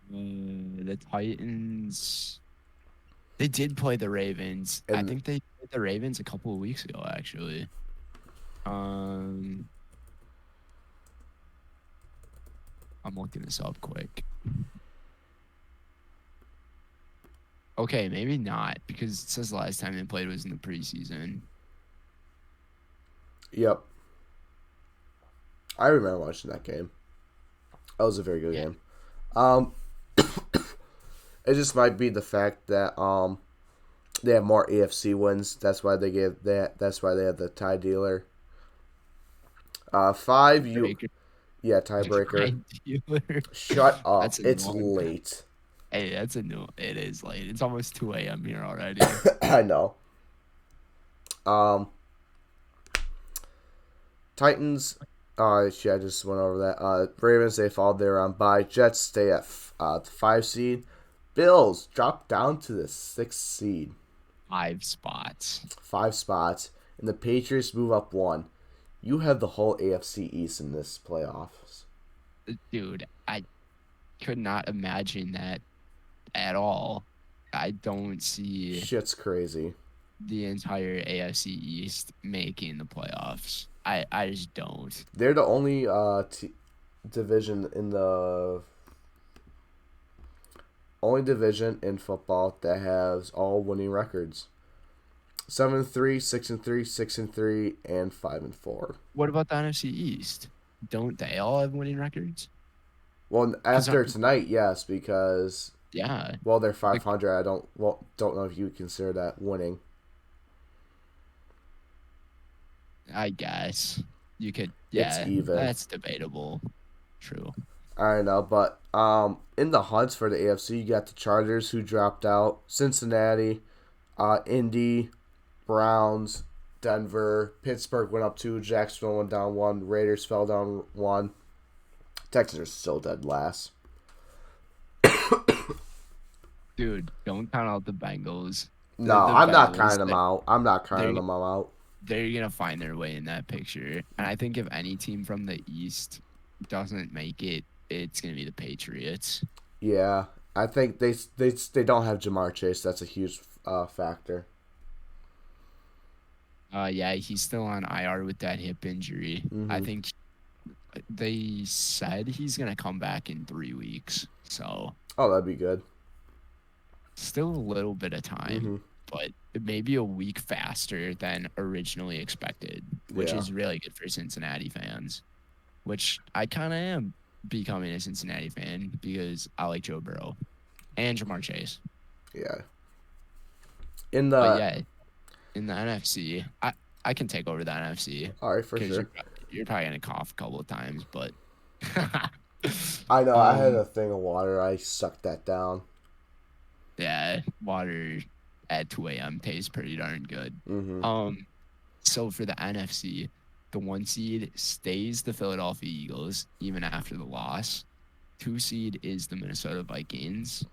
The Titans. They did play the Ravens. I And think they played the Ravens a couple of weeks ago, actually. Um, I'm looking this up quick. Okay, maybe not because it says the last time they played was in the preseason. yep, I remember watching that game. That was a very good Yeah, game. Um, it just might be the fact that they have more AFC wins. That's why they gave that. That's why they have the tie dealer. 5, you Baker, yeah, tiebreaker. Ryan Dealer. Shut up. That's It's annoying. late. Hey, that's a no. It is late. It's almost 2 a.m. here already. I know. Um, Titans. Shit, I just went over that. Ravens, they fall there on bye. Jets stay at the 5 seed. Bills drop down to the 6th seed. 5 spots. 5 spots. And the Patriots move up 1. You have the whole AFC East in this playoffs. Dude, I could not imagine that at all. I don't see Shit's crazy. the entire AFC East making the playoffs. I just don't. They're the only division in the only division in football that has all winning records. 7-3, 6-3, 6-3, and 5-4. What about the NFC East? Don't they all have winning records? Well, Because after tonight, yes, because yeah, well, they're the, 500. I don't know if you would consider that winning. I guess you could. It's Yeah, even. that's debatable. True. I don't know, but in the hunts for the AFC, you got the Chargers who dropped out, Cincinnati, Indy, Browns, Denver, Pittsburgh went up 2, Jacksonville went down 1, Raiders fell down 1. Texans are still dead last. Dude, don't count out the Bengals. No, The I'm not Bengals, counting them out. I'm not counting they're them all out. they're gonna find their way in that picture. And I think if any team from the East doesn't make it, it's gonna be the Patriots. Yeah, I think they don't have Jamar Chase. That's a huge factor. Yeah, he's still on IR with that hip injury. I Hmm. think they said he's gonna come back in 3 weeks. So Oh, that'd be good. still a little bit of time, Hmm. but it may be a week faster than originally expected, which Yeah, is really good for Cincinnati fans. Which I kind of am becoming a Cincinnati fan because I like Joe Burrow and Jamar Chase. Yeah. In But the yeah, in the NFC, I can take over the NFC All right, for because sure. you're probably gonna cough a couple of times, but I know. I had a um, thing of water. I sucked that down. yeah, water at 2 a.m. tastes pretty darn good. Mm-hmm. Um, so for the NFC, the 1 seed stays the Philadelphia Eagles even after the loss. 2 seed is the Minnesota Vikings.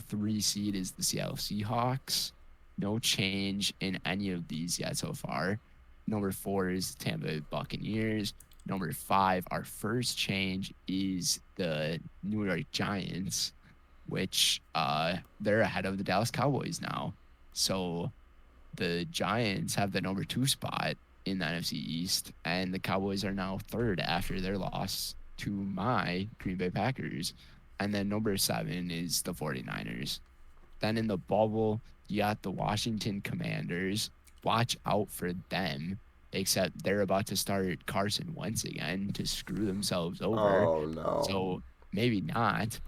3 seed is the Seattle Seahawks. No change in any of these yet so far. Number 4 is the Tampa Bay Buccaneers. Number 5, our first change is the New York Giants, which they're ahead of the Dallas Cowboys now. So the Giants have the number 2 spot in the NFC East, and the Cowboys are now third after their loss to my Green Bay Packers. And then number 7 is the 49ers. Then in the bubble, you got the Washington Commanders. Watch out for them, except they're about to start Carson Wentz again to screw themselves over. Oh no. So maybe not.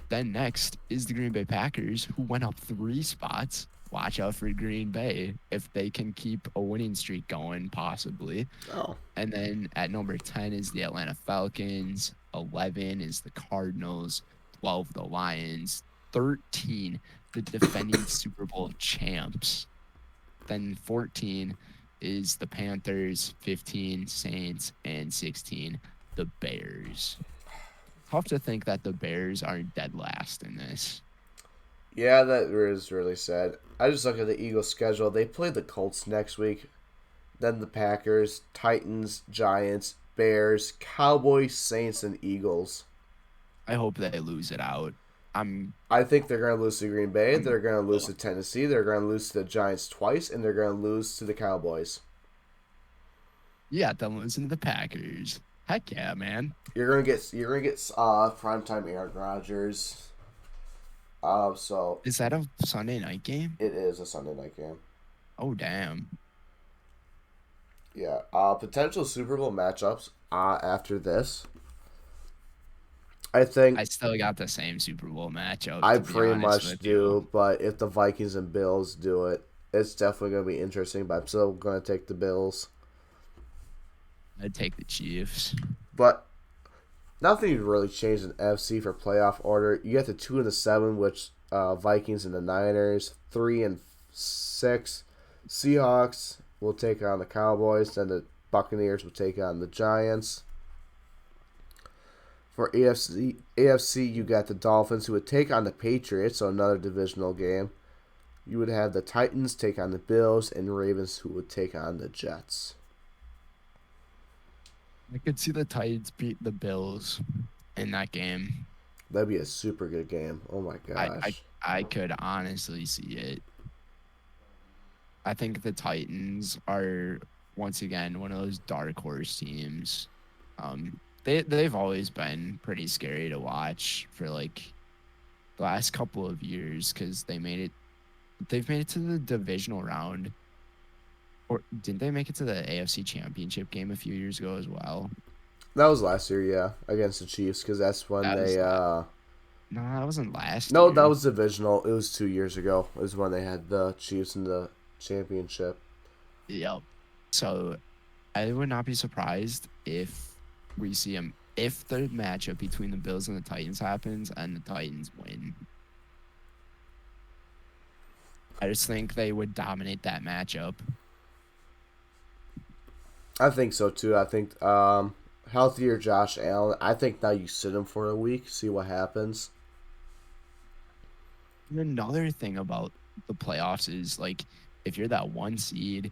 Then next is the Green Bay Packers, who went up 3 spots. Watch out for Green Bay if they can keep a winning streak going, possibly. Oh. And then at number 10 is the Atlanta Falcons. 11 is the Cardinals. 12, the Lions. 13, the defending Super Bowl champs. Then 14 is the Panthers. 15, Saints. And 16, the Bears. Tough to think that the Bears are dead last in this. Yeah, that is really sad. I just look at the Eagles' schedule. They play the Colts next week, then the Packers, Titans, Giants, Bears, Cowboys, Saints, and Eagles. I hope they lose it out. I'm I think they're going to lose to Green Bay. I'm They're going to lose oh, to Tennessee. They're going to lose to the Giants twice, and they're going to lose to the Cowboys. yeah, them losing to the Packers. Heck yeah, man. You're gonna get primetime Aaron Rodgers. So Is that a Sunday night game? it is a Sunday night game. Oh damn. Yeah. Potential Super Bowl matchups. After this, I think I still got the same Super Bowl matchup, I to be pretty honest much with you. do. But if the Vikings and Bills do it, it's definitely gonna be interesting. But I'm still gonna take the Bills. I'd take the Chiefs. But nothing really changed in NFC for playoff order. You get the 2 and the 7, which Vikings and the Niners. 3 and 6, Seahawks will take on the Cowboys. Then the Buccaneers will take on the Giants. For AFC, you got the Dolphins who would take on the Patriots, so another divisional game. You would have the Titans take on the Bills, and Ravens who would take on the Jets. I could see the Titans beat the Bills in that game. That'd be a super good game. Oh my I I, gosh. I could honestly see it. I think the Titans are once again one of those dark horse teams. They've always been pretty scary to watch for like the last couple of years because they've made it to the divisional round. Or didn't they make it to the AFC Championship game a few years ago as well? That was last year, yeah, against the Chiefs, because that's when That was they. no, that wasn't last No, that year. was divisional. It was 2 years ago. It was when they had the Chiefs in the championship. Yep. So I would not be surprised if we see him if the matchup between the Bills and the Titans happens and the Titans win. I just think they would dominate that matchup. I think so too. I think healthier Josh Allen. I think now you sit him for a week, see what happens. And another thing about the playoffs is like if you're that 1 seed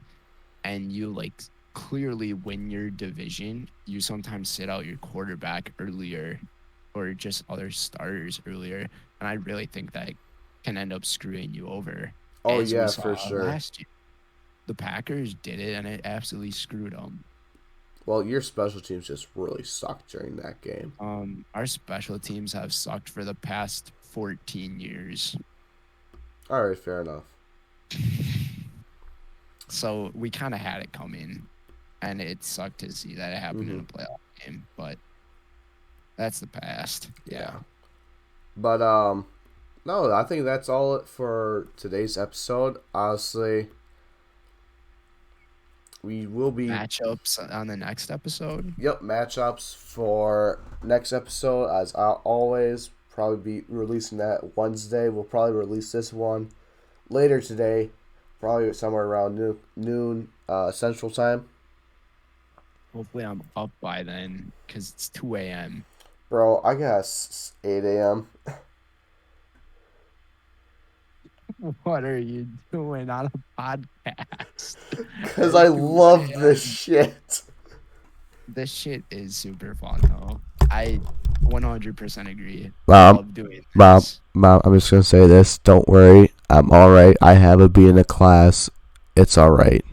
and you like clearly win your division, you sometimes sit out your quarterback earlier or just other starters earlier. And I really think that can end up screwing you over, Oh as we yeah, saw for sure. last year. The Packers did it and it absolutely screwed them. Well, your special teams just really sucked during that game. Our special teams have sucked for the past 14 years. All right, fair enough. So we kind of had it coming, and it sucked to see that it happened in a playoff game. But that's the past. Yeah. But No, I think that's all for today's episode. Honestly, we will be Matchups on the next episode. matchups for next episode. As I always, probably be releasing that Wednesday. We'll probably release this one later today, probably somewhere around noon Central Time. Hopefully, I'm up by then because it's 2 a.m. Bro, I guess 8 a.m. What are you doing on a podcast Because at I 2 love this a.m.? shit. This shit is super fun, though. I 100% agree. I Mom, love doing mom, this. mom, I'm just going to say this. Don't worry. I'm alright. I have a B in the class. It's alright.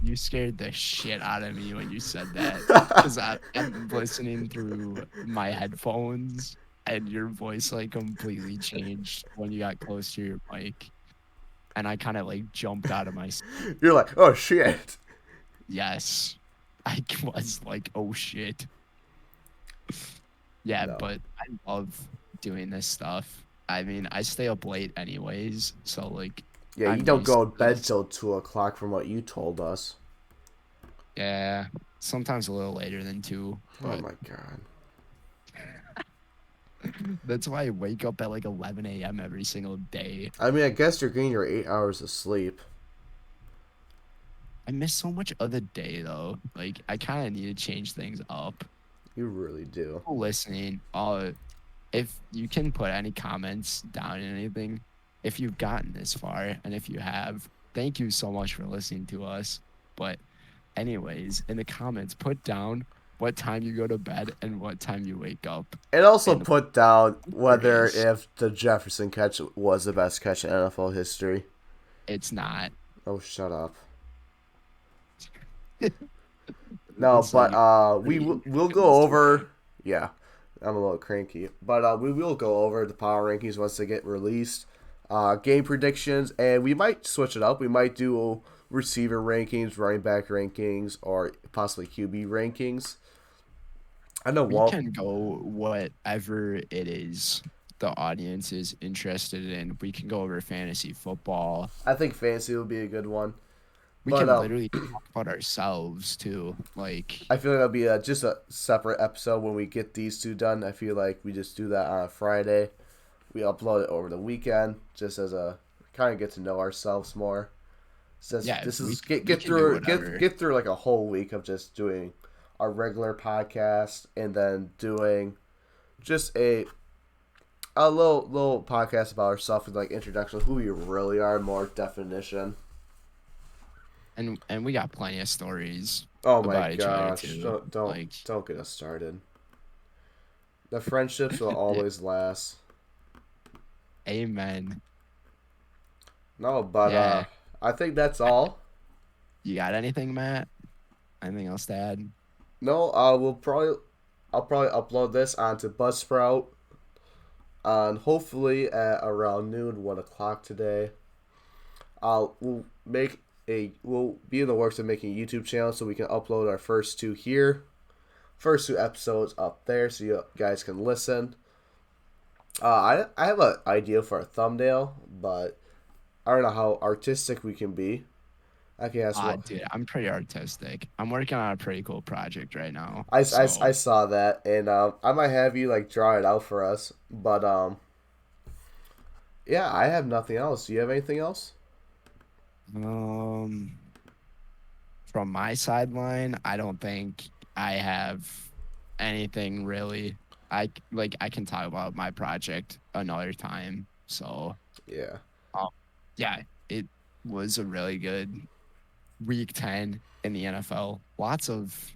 You scared the shit out of me when you said that because I'm listening through my headphones and your voice like completely changed when you got close to your mic. And I kind of like jumped out of my seat. You're like, oh shit. Yes. I was like, oh shit. Yeah, No. but I love doing this stuff. I mean, I stay up late anyways, so like Yeah, you I'm don't used go to to bed this. till 2 o'clock from what you told us. Yeah, sometimes a little later than 2, Oh but my god. that's why I wake up at like 11 a.m. every single day. I mean, I guess you're getting your 8 hours of sleep. I miss so much of the day though. Like I kind of need to change things up. You really do. Listening, if you can put any comments down in anything, if you've gotten this far, and if you have, thank you so much for listening to us. But anyways, in the comments, put down what time you go to bed and what time you wake up. And also And put down there whether is, if the Jefferson catch was the best catch in NFL history. it's not. Oh, shut up. No, It's like but we'll go goodness, over. Yeah, I'm a little cranky, but we will go over the power rankings once they get released. Game predictions, and we might switch it up. We might do receiver rankings, running back rankings, or possibly QB rankings. I know we one. can go whatever it is the audience is interested in. We can go over fantasy football. I think fantasy will be a good one, We but can literally talk about ourselves too. Like, I feel like that'll be just a separate episode when we get these two done. I feel like we just do that on a Friday. We upload it over the weekend, just as a kind of get to know ourselves more. Since yeah, this we is we get can do through whatever. get through like a whole week of just doing our regular podcast and then doing just a little podcast about ourselves and like introduction, who we really are, more definition. And we got plenty of stories Oh my about each other gosh! too. Like, Don't get us started. The friendships will yeah, always last. amen. No, but Yeah. I think that's all. You got anything, Matt? Anything else to add? No, I'll probably upload this onto Buzzsprout on hopefully at around noon, 1 o'clock today. We'll be in the works of making a YouTube channel so we can upload our first two here, first two episodes up there, so you guys can listen. I have an idea for a thumbnail, but I don't know how artistic we can be. I can ask what Dude, I'm pretty artistic. I'm working on a pretty cool project right now. I So, saw that, and I might have you like draw it out for us. But yeah, I have nothing else. Do you have anything else? um, from my sideline, I don't think I have anything really. I can talk about my project another time. So, Yeah, um, yeah, it was a really good week 10 in the NFL. Lots of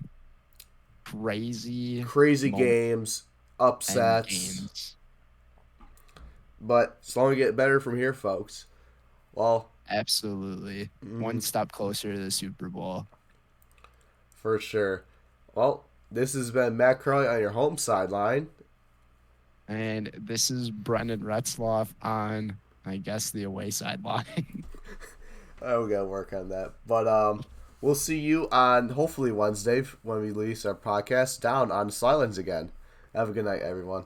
crazy crazy moments games, and upsets, games. but it's only get better from here, folks. Well, Absolutely. One mm, step closer to the Super Bowl. for sure. Well, this has been Matt Curley on your home sideline. And this is Brendan Retzloff on, I guess, the away sideline. Oh, we gotta work on that. But we'll see you on hopefully Wednesday when we release our podcast down on Sidelines again. Have a good night, everyone.